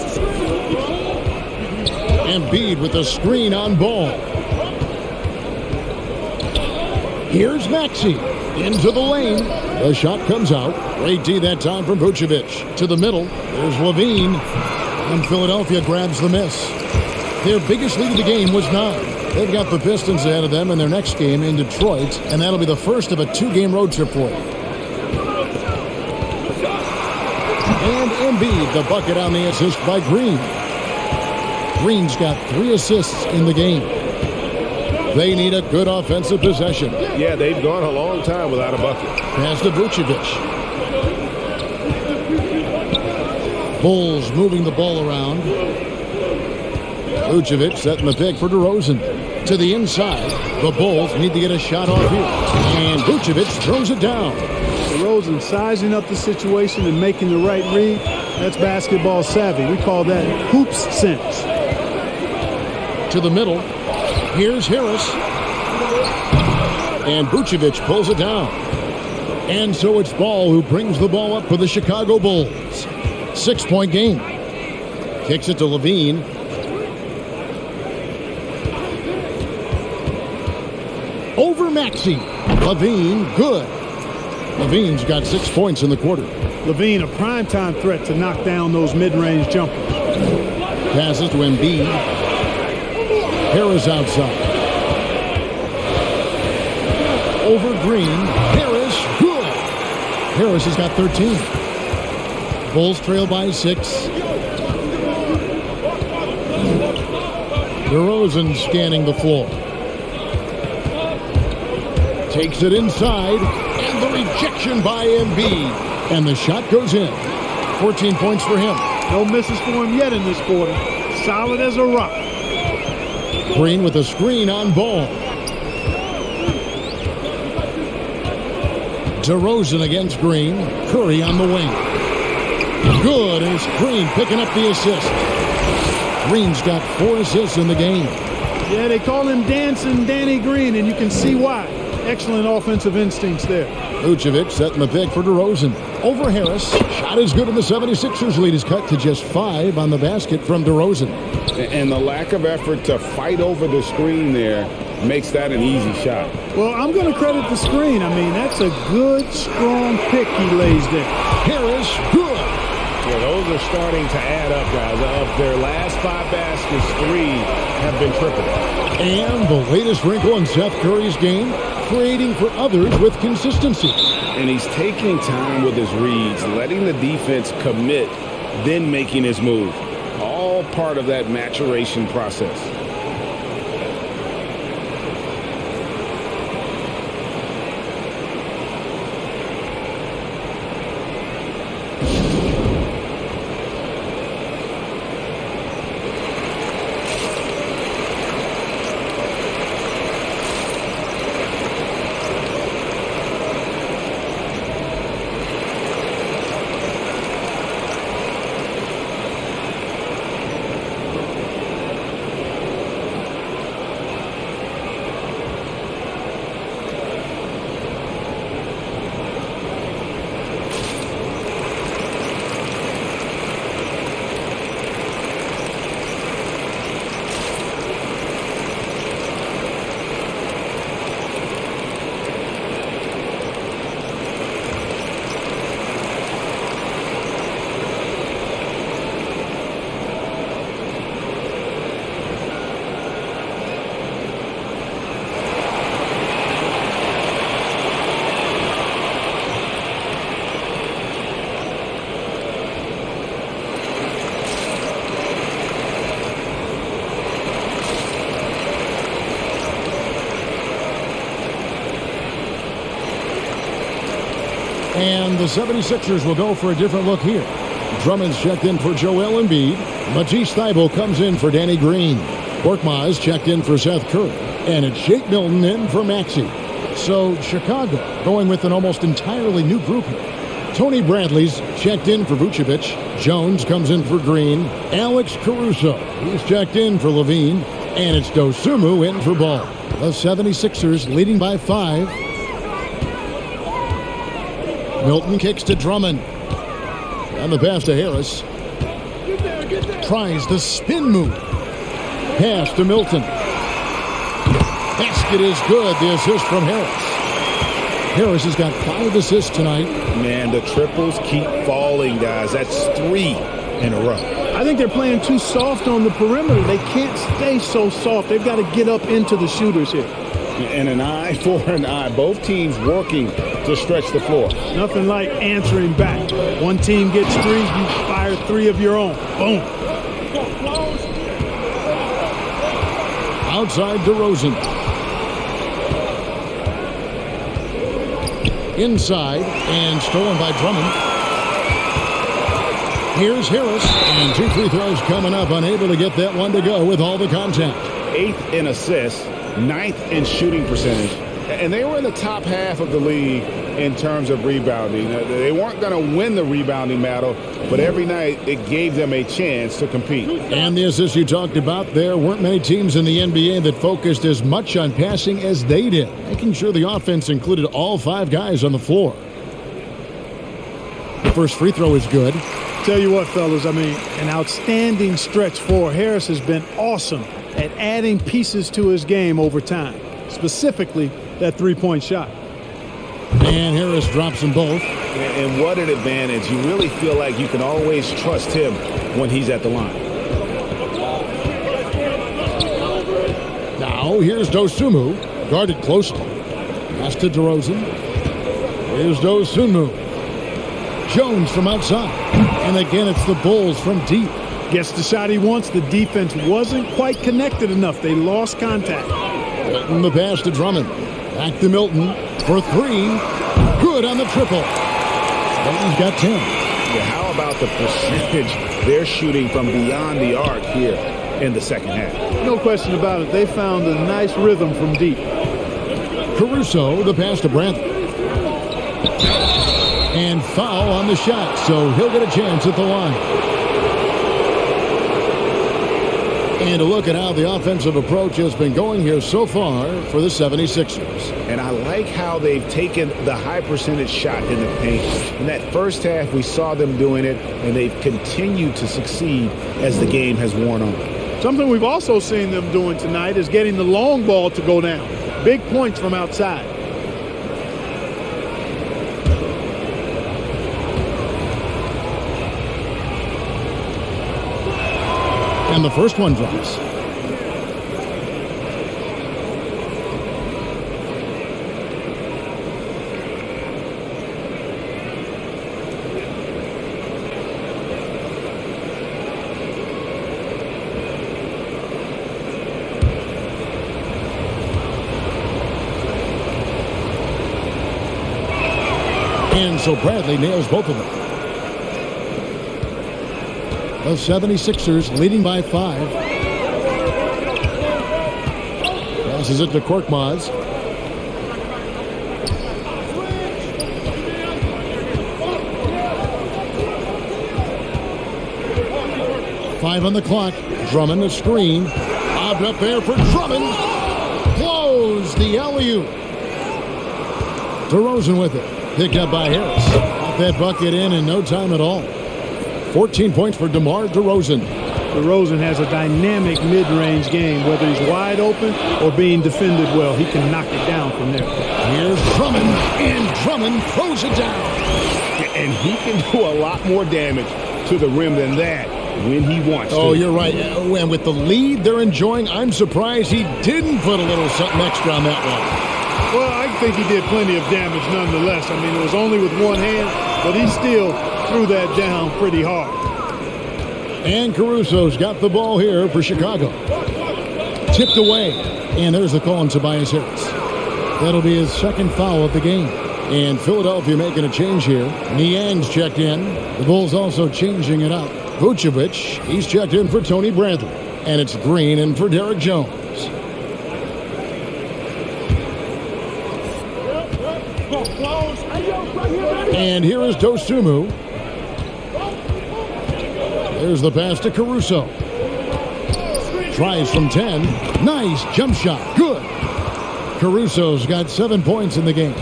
Embiid with the screen on Ball. Here's Maxey into the lane. The shot comes out. Great D that time from Vucevic. To the middle. There's Levine. And Philadelphia grabs the miss. Their biggest lead of the game was 9. They've got the Pistons ahead of them in their next game in Detroit, and that'll be the first of a 2-game road trip for them. And Embiid, the bucket on the assist by Green. Green's got 3 assists in the game. They need a good offensive possession. Yeah, they've gone a long time without a bucket. Pass to Vucevic. Bulls moving the ball around. Vucevic setting the pick for DeRozan. To the inside. The Bulls need to get a shot off here. And Vucevic throws it down. DeRozan sizing up the situation and making the right read. That's basketball savvy. We call that hoops sense. To the middle. Here's Harris. And Vucevic pulls it down. And so it's Ball who brings the ball up for the Chicago Bulls. 6-point game. Kicks it to Levine. Over Maxey. Levine, good. Levine's got 6 points in the quarter. Levine, a primetime threat to knock down those mid-range jumpers. Passes to Embiid. Harris outside. Over Green. Harris, good. Harris has got 13. Bulls trail by 6. DeRozan scanning the floor. Takes it inside. And the rejection by Embiid. And the shot goes in. 14 points for him. No misses for him yet in this quarter. Solid as a rock. Green with a screen on Ball. DeRozan against Green. Curry on the wing. Good, and it's Green picking up the assist. Green's got 4 assists in the game. Yeah, they call him Dancing Danny Green, and you can see why. Excellent offensive instincts there. Vucevic setting the pick for DeRozan. Over Harris. Shot is good, and the 76ers lead is cut to just 5 on the basket from DeRozan. And the lack of effort to fight over the screen there makes that an easy shot. Well, I'm going to credit the screen. I mean, that's a good, strong pick he lays there. Harris, good. Yeah, those are starting to add up, guys. Of their last 5 baskets, 3 have been triple. And the latest wrinkle in Seth Curry's game, creating for others with consistency. And he's taking time with his reads, letting the defense commit, then making his move. All part of that maturation process. And the 76ers will go for a different look here. Drummond's checked in for Joel Embiid. Matisse Thybulle comes in for Danny Green. Korkmaz checked in for Seth Curry. And it's Shake Milton in for Maxey. So Chicago going with an almost entirely new group here. Tony Bradley's checked in for Vucevic. Jones comes in for Green. Alex Caruso, he's checked in for Levine. And it's Dosunmu in for Ball. The 76ers leading by 5. Milton kicks to Drummond. And the pass to Harris. Tries the spin move. Pass to Milton. Basket is good. The assist from Harris. Harris has got 5 assists tonight. Man, the triples keep falling, guys. That's 3 in a row. I think they're playing too soft on the perimeter. They can't stay so soft. They've got to get up into the shooters here. And an eye for an eye. Both teams working to stretch the floor. Nothing like answering back. One team gets 3, you fire 3 of your own. Boom. Outside DeRozan. Inside and stolen by Drummond. Here's Harris, and 2 free throws coming up, unable to get that one to go with all the contact. 8th in assists, 9th in shooting percentage, and they were in the top half of the league in terms of rebounding. They weren't going to win the rebounding battle, but every night it gave them a chance to compete. And the assists you talked about, there weren't many teams in the NBA that focused as much on passing as they did, making sure the offense included all 5 guys on the floor. The first free throw is good. Tell you what, fellas, I mean, an outstanding stretch for Harris has been awesome at adding pieces to his game over time, specifically that three-point shot. And Harris drops them both. And what an advantage. You really feel like you can always trust him when he's at the line. Now here's Dosunmu, guarded closely. Pass to DeRozan. Here's Dosunmu. Jones from outside. And again, it's the Bulls from deep. Gets the shot he wants. The defense wasn't quite connected enough. They lost contact. Milton the pass to Drummond. Back to Milton for 3. Good on the triple. Milton's got 10. Yeah, how about the percentage they're shooting from beyond the arc here in the second half? No question about it. They found a nice rhythm from deep. Caruso, the pass to Bradley. And foul on the shot, so he'll get a chance at the line. And a look at how the offensive approach has been going here so far for the 76ers. And I like how they've taken the high percentage shot in the paint. In that first half, we saw them doing it, and they've continued to succeed as the game has worn on. Something we've also seen them doing tonight is getting the long ball to go down. Big points from outside. And the first one drops. And so Bradley nails both of them. The 76ers leading by 5. Passes it to Korkmaz. Five on the clock. Drummond a screen. Lobbed up there for Drummond. Blows the alley-oop. DeRozan with it. Picked up by Harris. Got that bucket in no time at all. 14 points for DeMar DeRozan. DeRozan has a dynamic mid-range game. Whether he's wide open or being defended well, he can knock it down from there. Here's Drummond, and Drummond throws it down. And he can do a lot more damage to the rim than that when he wants to. Oh, you're right. And with the lead they're enjoying, I'm surprised he didn't put a little something extra on that one. Well, I think he did plenty of damage nonetheless. I mean, it was only with one hand, but he still threw that down pretty hard. And Caruso's got the ball here for Chicago. Tipped away. And there's the call on Tobias Harris. That'll be his second foul of the game. And Philadelphia making a change here. Niang's checked in. The Bulls also changing it up. Vucevic, he's checked in for Tony Bradley. And it's Green in for Derek Jones. And here is Dosunmu. There's the pass to Caruso. Tries from 10. Nice jump shot. Good. Caruso's got 7 points in the game.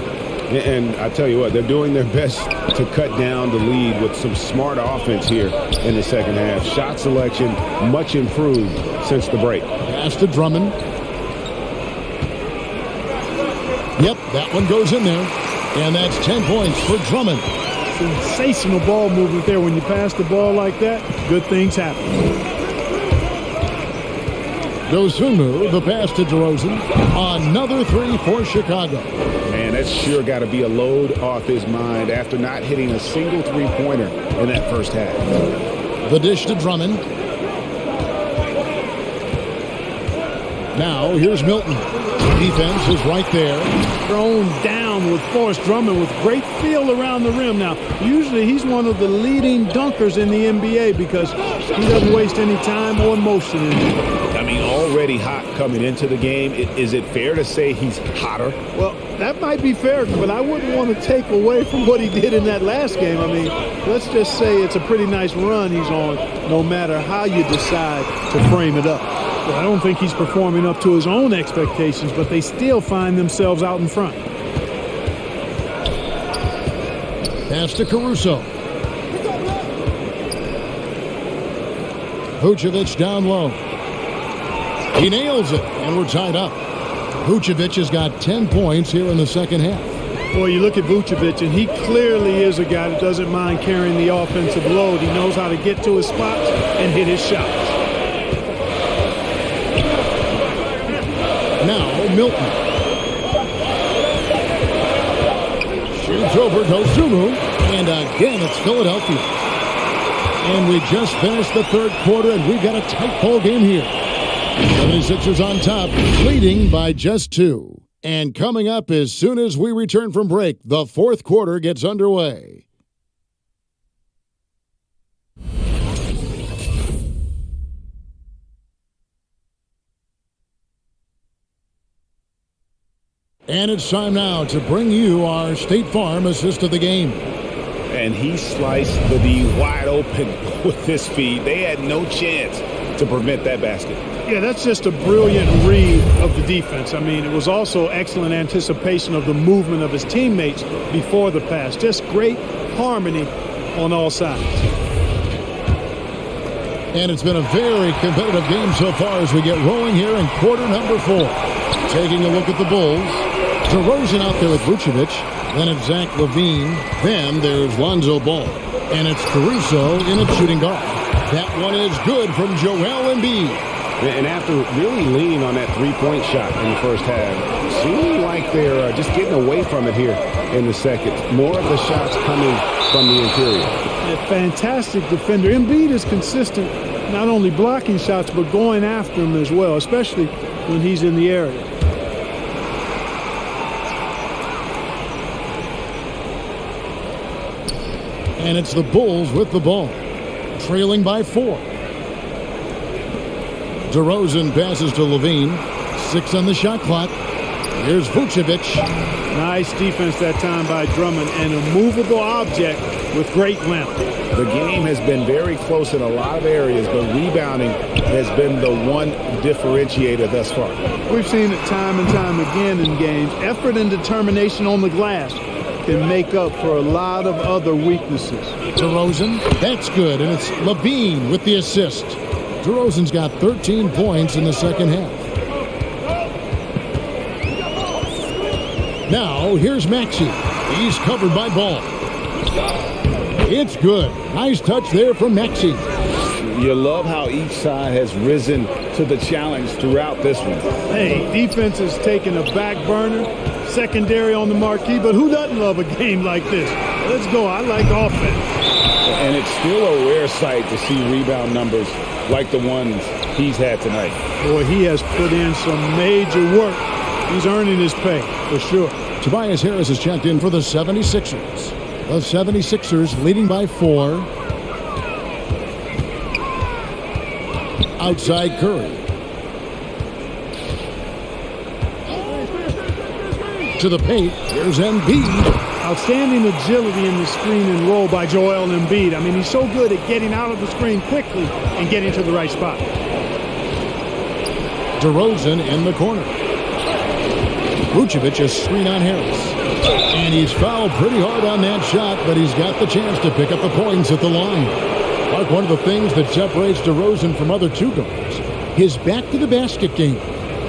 And I tell you what, they're doing their best to cut down the lead with some smart offense here in the second half. Shot selection much improved since the break. Pass to Drummond. Yep, that one goes in there. And that's 10 points for Drummond. Sensational ball movement there. When you pass the ball like that, good things happen. Dosunmu, the pass to DeRozan. Another three for Chicago. Man, that's sure got to be a load off his mind after not hitting a single three-pointer in that first half. The dish to Drummond. Now, here's Milton. Defense is right there. Thrown down with Forrest Drummond with great feel around the rim. Now, usually he's one of the leading dunkers in the NBA because he doesn't waste any time or motion in it. I mean, already hot coming into the game. Is it fair to say he's hotter? Well, that might be fair, but I wouldn't want to take away from what he did in that last game. I mean, let's just say it's a pretty nice run he's on, no matter how you decide to frame it up. Well, I don't think he's performing up to his own expectations, but they still find themselves out in front. Pass to Caruso. Vucevic down low. He nails it, and we're tied up. Vucevic has got 10 points here in the second half. Boy, you look at Vucevic, and he clearly is a guy that doesn't mind carrying the offensive load. He knows how to get to his spots and hit his shots. Now, Milton. Shoots over Dosunmu, and again, it's Philadelphia. And we just finished the third quarter, and we've got a tight ball game here. 76ers on top, leading by just 2. And coming up as soon as we return from break, the fourth quarter gets underway. And it's time now to bring you our State Farm assist of the game. And he sliced the D wide open with his feet. They had no chance to prevent that basket. Yeah, that's just a brilliant read of the defense. I mean, it was also excellent anticipation of the movement of his teammates before the pass. Just great harmony on all sides. And it's been a very competitive game so far as we get rolling here in quarter number 4. Taking a look at the Bulls. DeRozan out there with Vucevic. Then it's Zach LaVine. Then there's Lonzo Ball. And it's Caruso in at shooting guard. That one is good from Joel Embiid. And after really leaning on that three-point shot in the first half, seeming like they're just getting away from it here in the second. More of the shots coming from the interior. A fantastic defender. Embiid is consistent, not only blocking shots, but going after them as well, especially when he's in the area. And it's the Bulls with the ball, trailing by 4. DeRozan passes to LaVine. 6 on the shot clock. Here's Vucevic. Nice defense that time by Drummond, and a movable object with great length. The game has been very close in a lot of areas, but rebounding has been the one differentiator thus far. We've seen it time and time again in games. Effort and determination on the glass can make up for a lot of other weaknesses. DeRozan, that's good, and it's LaVine with the assist. DeRozan's got 13 points in the second half. Now, here's Maxey. He's covered by Ball. It's good. Nice touch there from Maxey. You love how each side has risen to the challenge throughout this one. Hey, defense has taken a back burner, secondary on the marquee, but who doesn't love a game like this? Let's go. I like offense. And it's still a rare sight to see rebound numbers like the ones he's had tonight. Boy, he has put in some major work. He's earning his pay, for sure. Tobias Harris is checked in for the 76ers. The 76ers leading by 4. Outside Curry. To the paint. Here's Embiid. Outstanding agility in the screen and roll by Joel Embiid. I mean, he's so good at getting out of the screen quickly and getting to the right spot. DeRozan in the corner. Vucevic is screen on Harris. And he's fouled pretty hard on that shot, but he's got the chance to pick up the points at the line. Like one of the things that separates DeRozan from other two guards, his back-to-the-basket game.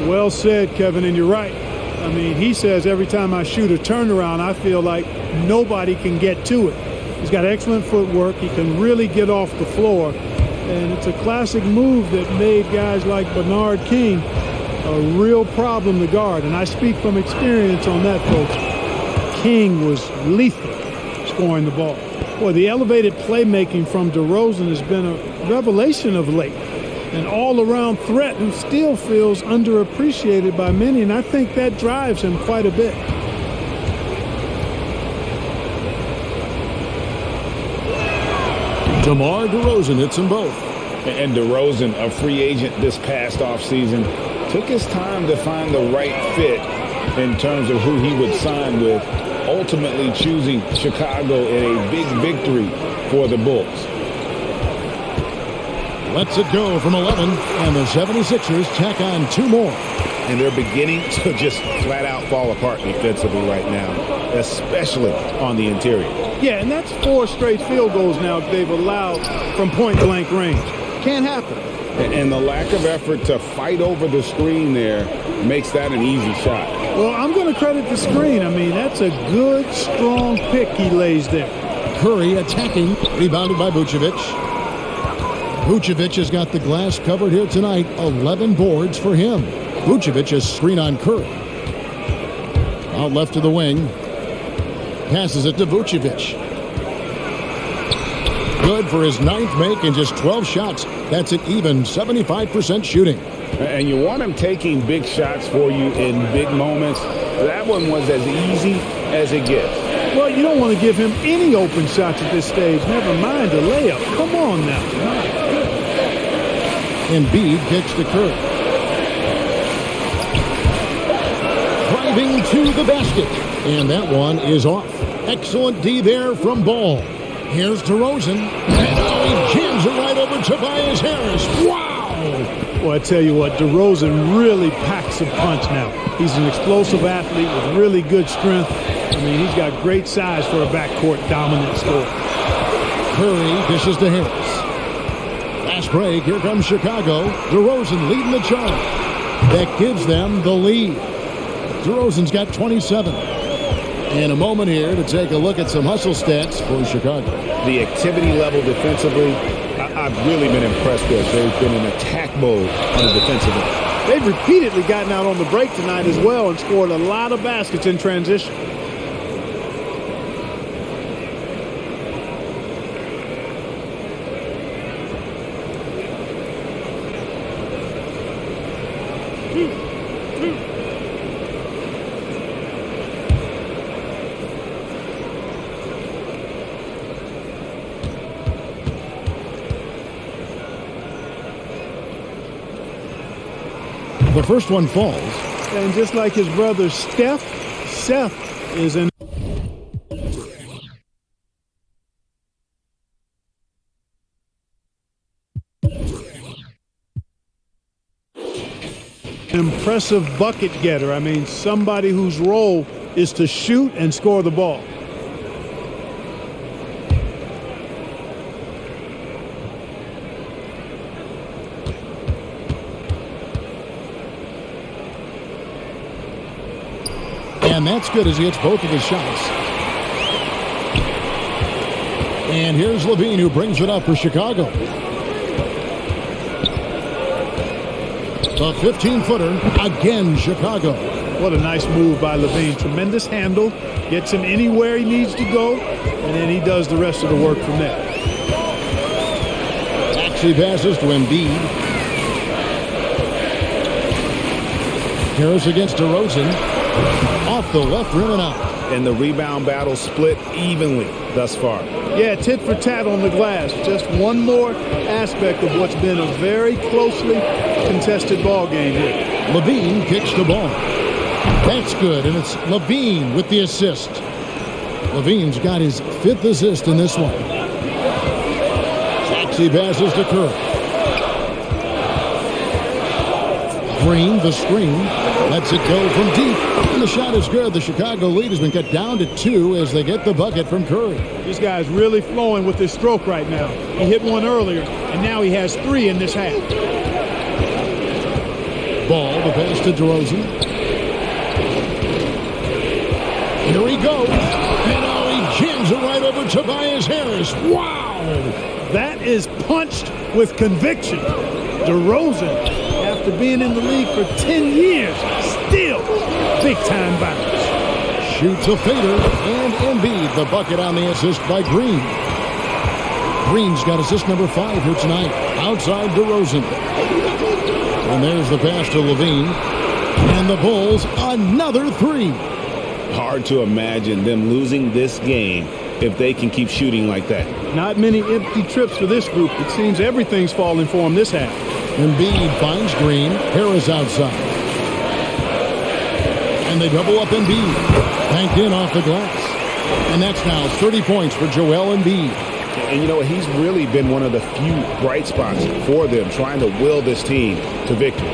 Well said, Kevin, and you're right. I mean, he says every time I shoot a turnaround, I feel like nobody can get to it. He's got excellent footwork. He can really get off the floor. And it's a classic move that made guys like Bernard King a real problem to guard. And I speak from experience on that, folks. King was lethal scoring the ball. Boy, the elevated playmaking from DeRozan has been a revelation of late. An all-around threat who still feels underappreciated by many, and I think that drives him quite a bit. DeMar DeRozan hits them both. And DeRozan, a free agent this past offseason, took his time to find the right fit in terms of who he would sign with, ultimately choosing Chicago in a big victory for the Bulls. Lets it go from 11, and the 76ers tack on 2 more. And they're beginning to just flat out fall apart defensively right now, especially on the interior. Yeah, and that's 4 straight field goals now they've allowed from point-blank range. Can't happen. And the lack of effort to fight over the screen there makes that an easy shot. Well, I'm going to credit the screen. I mean, that's a good, strong pick he lays there. Curry attacking, rebounded by Vucevic. Vucevic has got the glass covered here tonight. 11 boards for him. Vucevic is screen on Curry. Out left to the wing. Passes it to Vucevic. Good for his 9th make and just 12 shots. That's an even 75% shooting. And you want him taking big shots for you in big moments. That one was as easy as it gets. Well, you don't want to give him any open shots at this stage. Never mind a layup. Come on now. Embiid kicks to Curry. Driving to the basket. And that one is off. Excellent D there from Ball. Here's DeRozan. And now he jams it right over Tobias Harris. Wow! Well, I tell you what, DeRozan really packs a punch now. He's an explosive athlete with really good strength. I mean, he's got great size for a backcourt dominant scorer. Curry dishes to Harris. Fast break. Here comes Chicago. DeRozan leading the charge. That gives them the lead. DeRozan's got 27. In a moment here to take a look at some hustle stats for Chicago. The activity level defensively, I've really been impressed with. They've been in attack mode on the defensive end. They've repeatedly gotten out on the break tonight as well and scored a lot of baskets in transition. The first one falls. And just like his brother Seth is an impressive bucket getter. I mean, somebody whose role is to shoot and score the ball. And that's good as he hits both of his shots. And here's Levine who brings it up for Chicago. The 15-footer, again Chicago. What a nice move by Levine. Tremendous handle. Gets him anywhere he needs to go. And then he does the rest of the work from there. Taxi passes to Embiid. Harris against DeRozan. Off the left rim and out. And the rebound battle split evenly thus far. Yeah, tit for tat on the glass. Just one more aspect of what's been a very closely contested ball game here. Levine kicks the ball. That's good, and it's Levine with the assist. Levine's got his 5th assist in this one. Taxi passes to Curry. Green, the screen, lets it go from deep, and the shot is good. The Chicago lead has been cut down to 2 as they get the bucket from Curry. This guy's really flowing with his stroke right now. He hit one earlier, and now he has 3 in this half. Ball, the pass to DeRozan. Here he goes, and now he jams it right over Tobias Harris. Wow! That is punched with conviction. DeRozan, after being in the league for 10 years, still big-time bounce. Shoots a fader, and Embiid the bucket on the assist by Green. Green's got assist number 5 here tonight, outside DeRozan. And there's the pass to Levine. And the Bulls, another 3. Hard to imagine them losing this game if they can keep shooting like that. Not many empty trips for this group. It seems everything's falling for them this half. Embiid finds Green. Harris outside. And they double up Embiid. Banked in off the glass. And that's now 30 points for Joel Embiid. And you know, he's really been one of the few bright spots for them, trying to will this team to victory.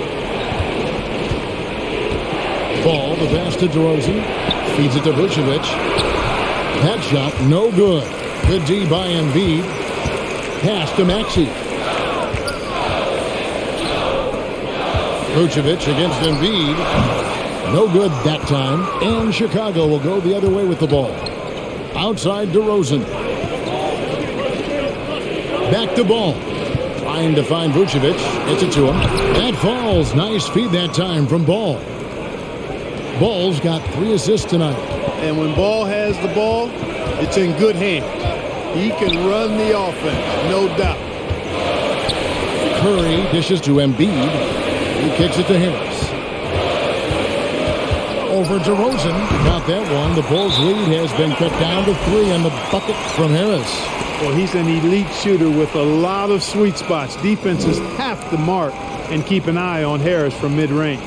Ball, the pass to DeRozan. Feeds it to Vucevic. That shot, no good. Good D by Embiid. Pass to Maxey. Vucevic against Embiid. No good that time. And Chicago will go the other way with the ball. Outside DeRozan. Back to Ball. Trying to find Vucevic. Gets it to him. That falls. Nice feed that time from Ball. Ball's got 3 assists tonight. And when Ball has the ball, it's in good hands. He can run the offense, no doubt. Curry dishes to Embiid. He kicks it to Harris. Over DeRozan. Got that one. The Bulls' lead has been cut down to 3 on the bucket from Harris. Well, he's an elite shooter with a lot of sweet spots. Defenses have to mark and keep an eye on Harris from mid-range.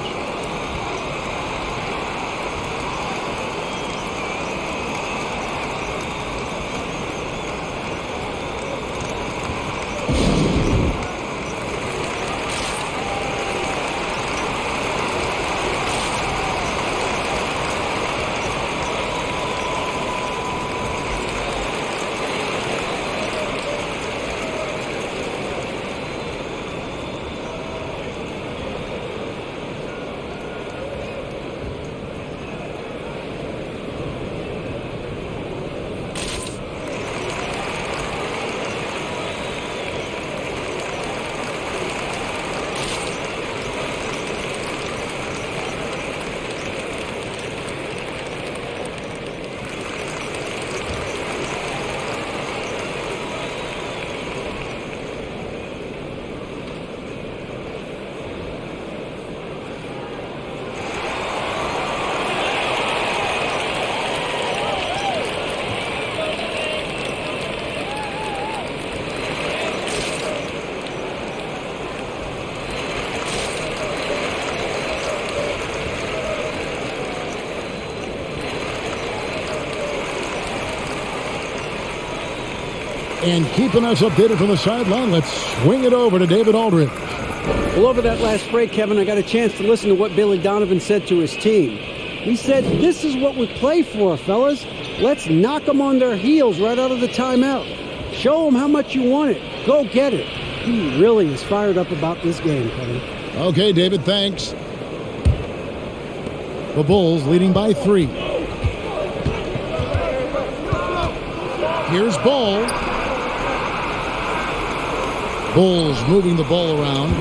And keeping us updated from the sideline, let's swing it over to David Aldridge. Well, over that last break, Kevin, I got a chance to listen to what Billy Donovan said to his team. He said, "This is what we play for, fellas. Let's knock them on their heels right out of the timeout. Show them how much you want it. Go get it." He really is fired up about this game, Kevin. Okay, David, thanks. The Bulls leading by 3. Here's Ball. Bulls moving the ball around.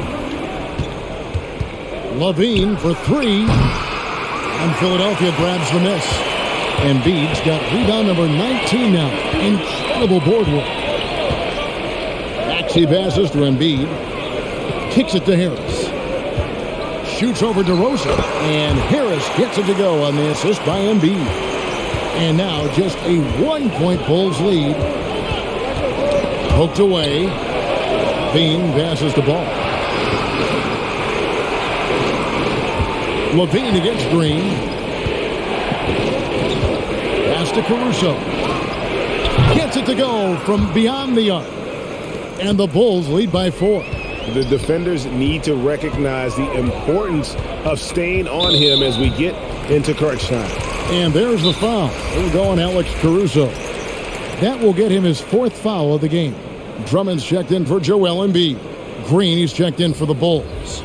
Levine for 3. And Philadelphia grabs the miss. Embiid's got rebound number 19 now. Incredible board work. Maxey passes to Embiid. Kicks it to Harris. shoots over DeRozan. And Harris gets it to go on the assist by Embiid. And now just a 1-point Bulls lead. Poked away. Levine passes the ball. Levine against Green. Pass to Caruso. Gets it to go from beyond the arc. And the Bulls lead by 4. The defenders need to recognize the importance of staying on him as we get into crunch time. And there's the foul. We're going Alex Caruso. That will get him his 4th foul of the game. Drummond's checked in for Joel Embiid. Green, he's checked in for the Bulls.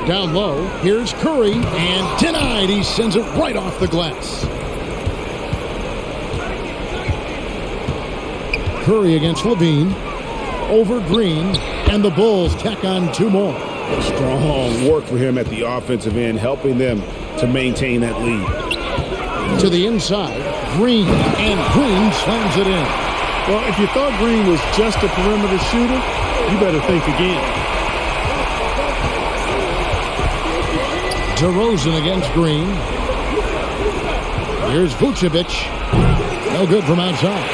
Down low, here's Curry, and denied. He sends it right off the glass. Curry against Levine. Over Green, and the Bulls tack on 2 more. Strong work for him at the offensive end, helping them to maintain that lead. To the inside, Green, and Green slams it in. Well, if you thought Green was just a perimeter shooter, you better think again. DeRozan against Green. Here's Vucevic. No good from outside.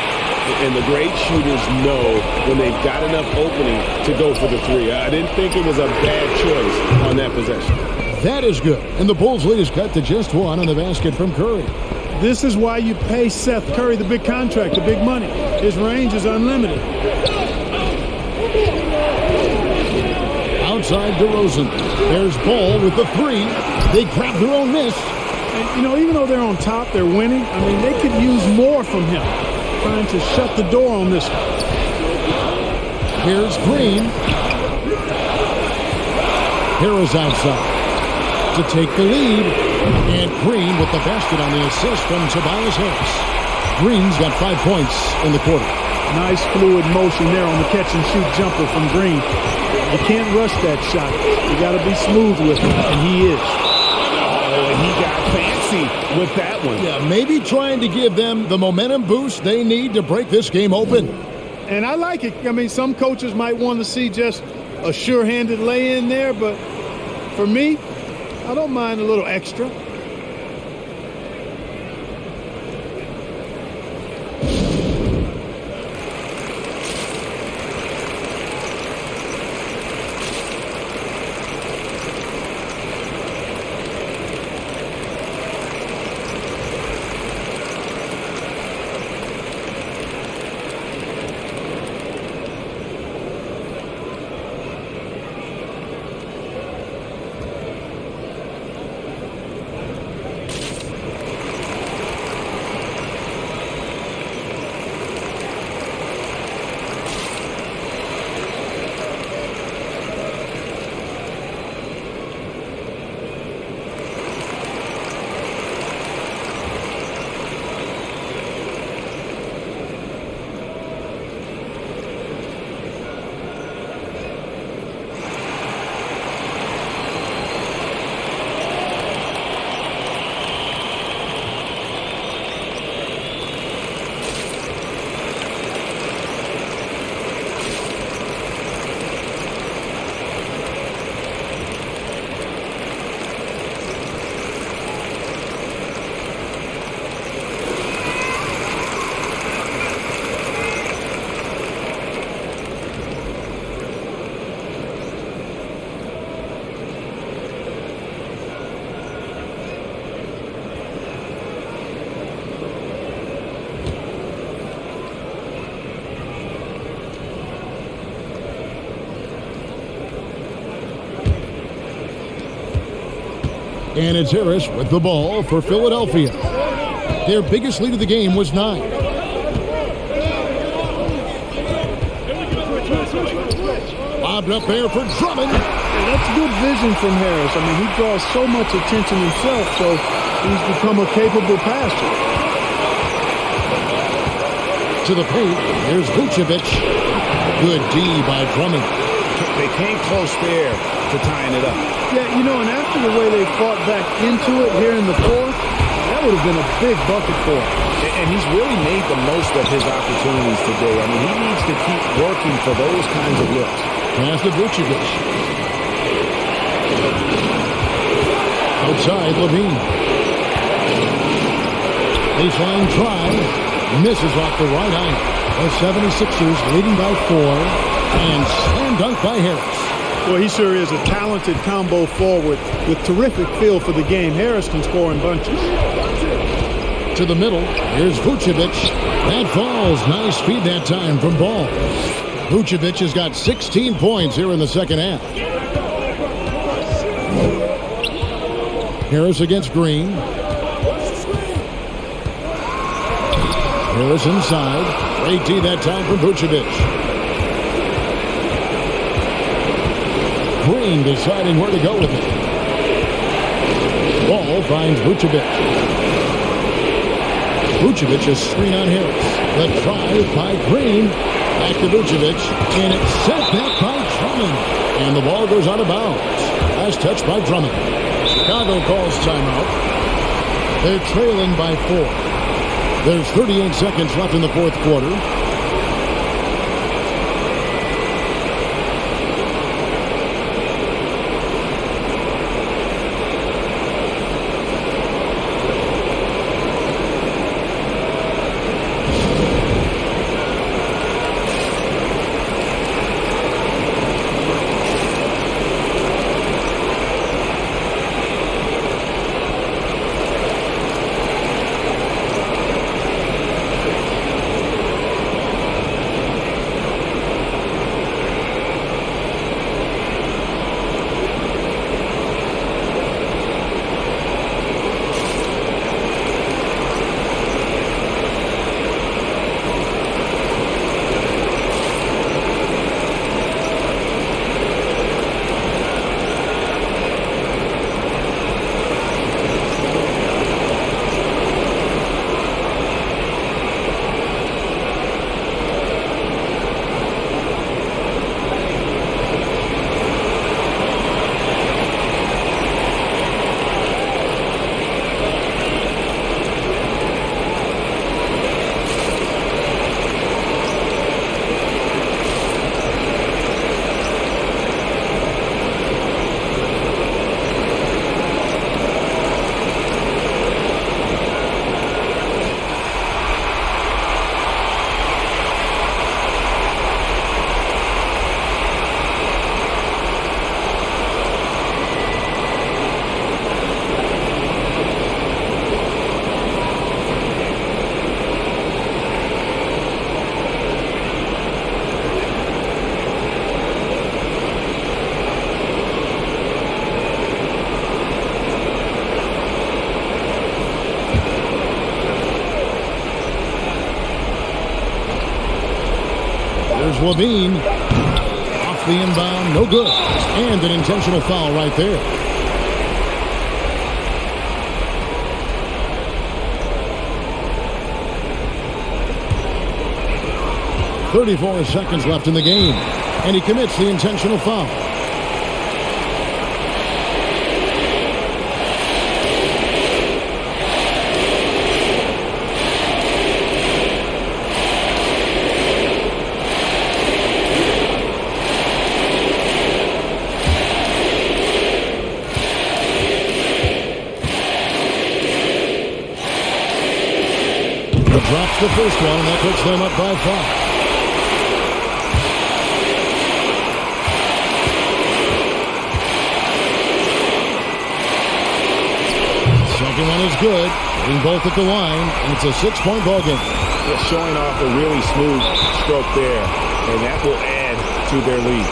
And the great shooters know when they've got enough opening to go for the 3. I didn't think it was a bad choice on that possession. That is good. And the Bulls' lead is cut to just 1 on the basket from Curry. This is why you pay Seth Curry the big contract, the big money. His range is unlimited. Outside DeRozan. There's Ball with the 3. They grab their own miss. And, you know, even though they're on top, they're winning. I mean, they could use more from him. Trying to shut the door on this one. Here's Green. Harris outside to take the lead. And Green with the basket on the assist from Tobias Harris. Green's got 5 points in the quarter. Nice fluid motion there on the catch-and-shoot jumper from Green. You can't rush that shot. You got to be smooth with it, and he is. Oh, he got fancy with that one. Yeah, maybe trying to give them the momentum boost they need to break this game open. And I like it. I mean, some coaches might want to see just a sure-handed lay-in there, but for me, I don't mind a little extra. And it's Harris with the ball for Philadelphia. Their biggest lead of the game was 9. Lobbed up there for Drummond. That's good vision from Harris. I mean, he draws so much attention himself, so he's become a capable passer. To the paint, here's Vucevic. Good D by Drummond. They came close there to tying it up. Yeah, you know, and after the way they fought back into it here in the fourth, that would have been a big bucket for him. And he's really made the most of his opportunities today. I mean, he needs to keep working for those kinds of looks. Pass to Vucevic. Outside, Levine. Baseline try. Misses off the right iron. The 76ers leading by 4. And slam dunk by Harris. Well, he sure is a talented combo forward with terrific feel for the game. Harris can score in bunches. To the middle, here's Vucevic. That falls. Nice feed that time from Ball. Vucevic has got 16 points here in the second half. Harris against Green. Harris inside. Great D that time from Vucevic. Green deciding where to go with it. Ball finds Vucevic. Vucevic is screen on Harris. The drive by Green. Back to Vucevic. And it's sent back by Drummond. And the ball goes out of bounds. Last touch by Drummond. Chicago calls timeout. They're trailing by 4. There's 38 seconds left in the fourth quarter. Here's Levine. Off the inbound, no good. And an intentional foul right there. .34 seconds left in the game. And he commits the intentional foul. Drops the first one, and that puts them up by 5. Second one is good. Hitting both at the line, and it's a 6-point ball game. They're showing off a really smooth stroke there, and that will add to their lead.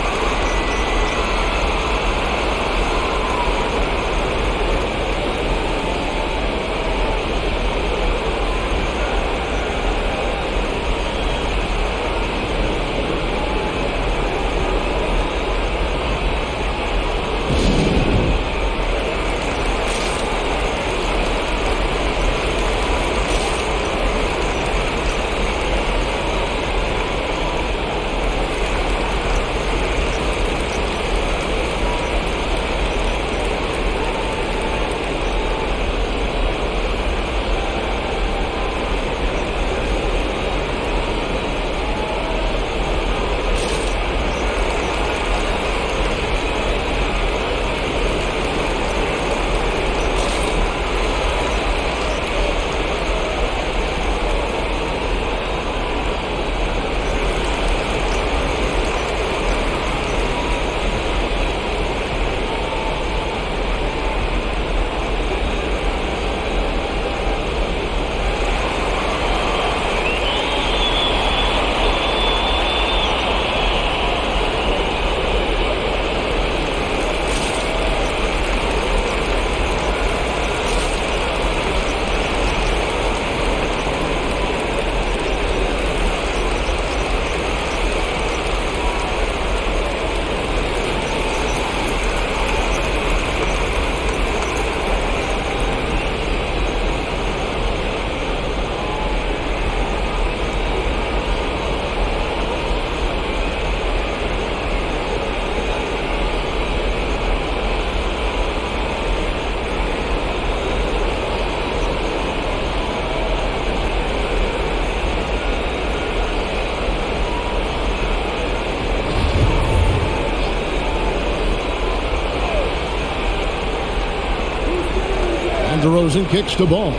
DeRozan kicks the ball.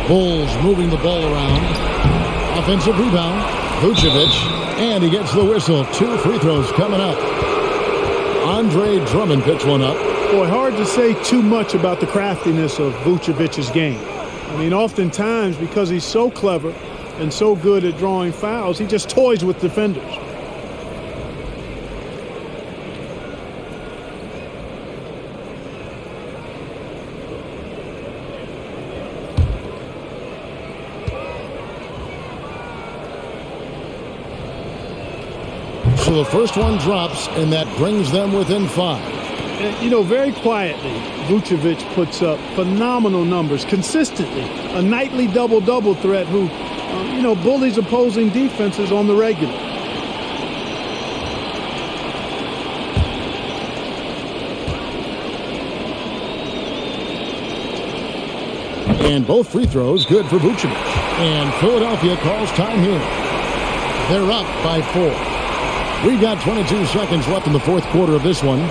Bulls moving the ball around. Offensive rebound. Vucevic. And he gets the whistle. 2 free throws coming up. Andre Drummond picks one up. Boy, hard to say too much about the craftiness of Vucevic's game. I mean, oftentimes, because he's so clever and so good at drawing fouls, he just toys with defenders. So the first one drops, and that brings them within 5. And, you know, very quietly, Vucevic puts up phenomenal numbers consistently. A nightly double-double threat who, you know, bullies opposing defenses on the regular. And both free throws good for Vucevic. And Philadelphia calls time here. They're up by 4. We've got 22 seconds left in the fourth quarter of this one.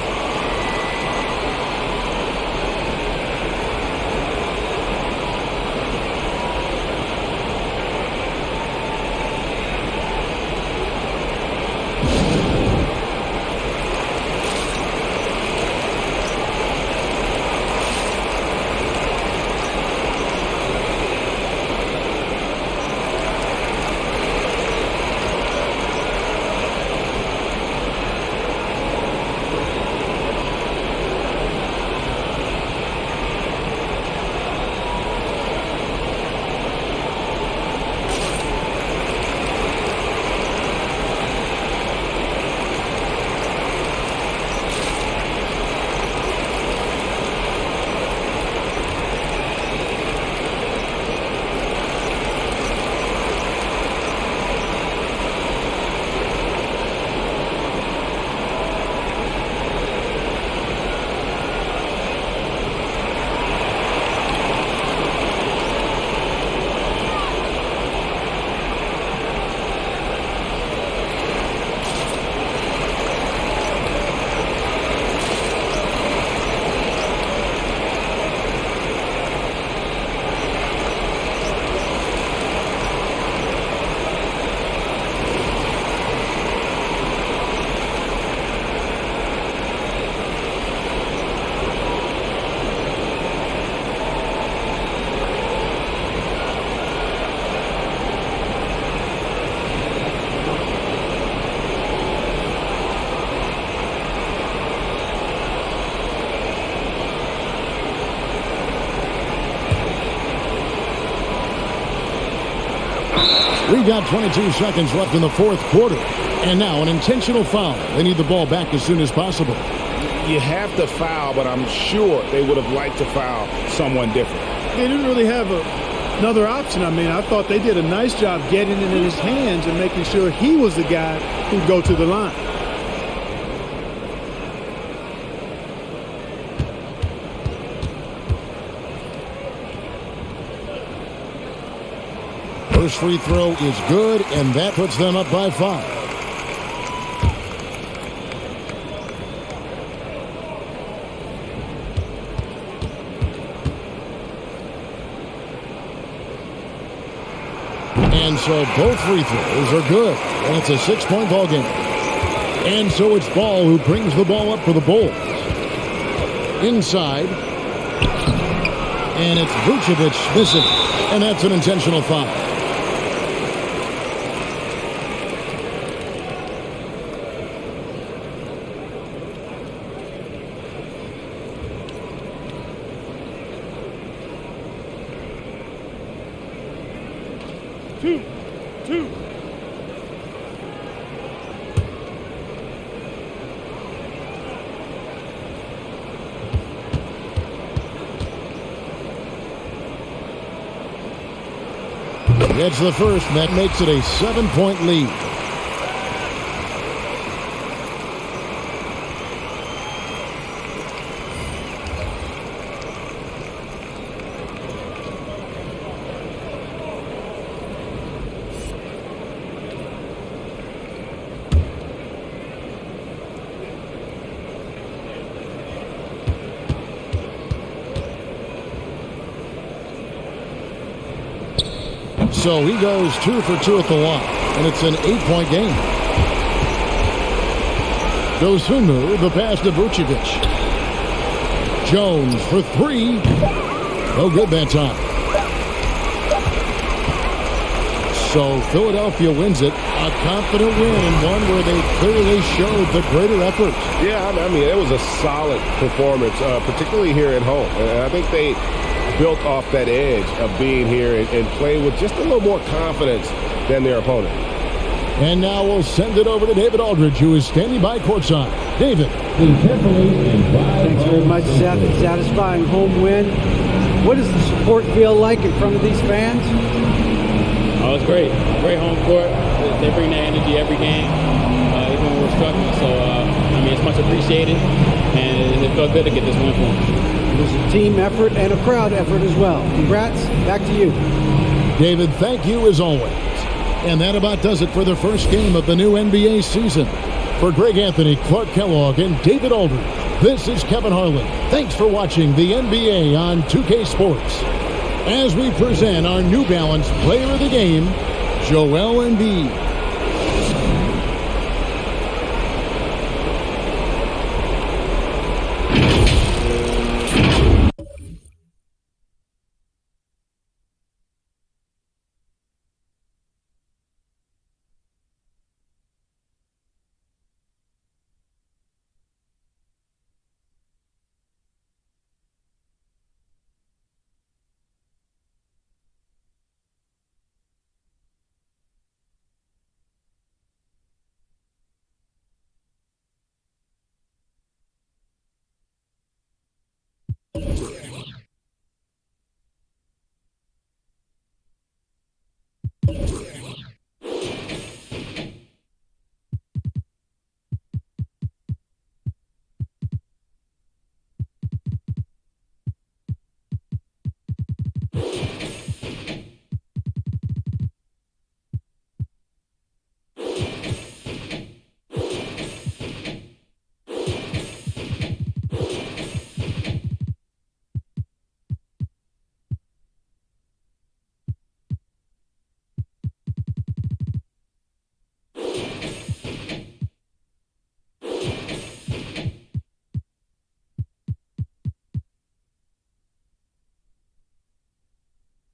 We've got 22 seconds left in the fourth quarter. And now an intentional foul. They need the ball back as soon as possible. You have to foul, but I'm sure they would have liked to foul someone different. They didn't really have another option. I mean, I thought they did a nice job getting it in his hands and making sure he was the guy who'd go to the line. First free throw is good, and that puts them up by 5. And so both free throws are good, and it's a 6-point ball game. And so it's Ball who brings the ball up for the Bulls. Inside, and it's Vucevic missing, and that's an intentional foul. Two. Gets the first, and that makes it a 7-point lead. So he goes 2 for 2 at the line, and it's an 8-point game. Dosunmu, the pass to Vucevic. Jones for 3. No good that time. So Philadelphia wins it. A confident win, and one where they clearly showed the greater effort. Yeah, I mean, it was a solid performance, particularly here at home. And I think they built off that edge of being here and playing with just a little more confidence than their opponent. And now we'll send it over to David Aldridge, who is standing by courtside. David. Thanks very much, Seth. Satisfying home win. What does the support feel like in front of these fans? Oh, it's great. Great home court. They bring that energy every game, even when we're struggling. So, I mean, it's much appreciated, and it felt good to get this win for them. It was a team effort and a crowd effort as well. Congrats. Back to you. David, thank you as always. And that about does it for the first game of the new NBA season. For Greg Anthony, Clark Kellogg, and David Aldridge, this is Kevin Harlan. Thanks for watching the NBA on 2K Sports. As we present our New Balance Player of the Game, Joel Embiid.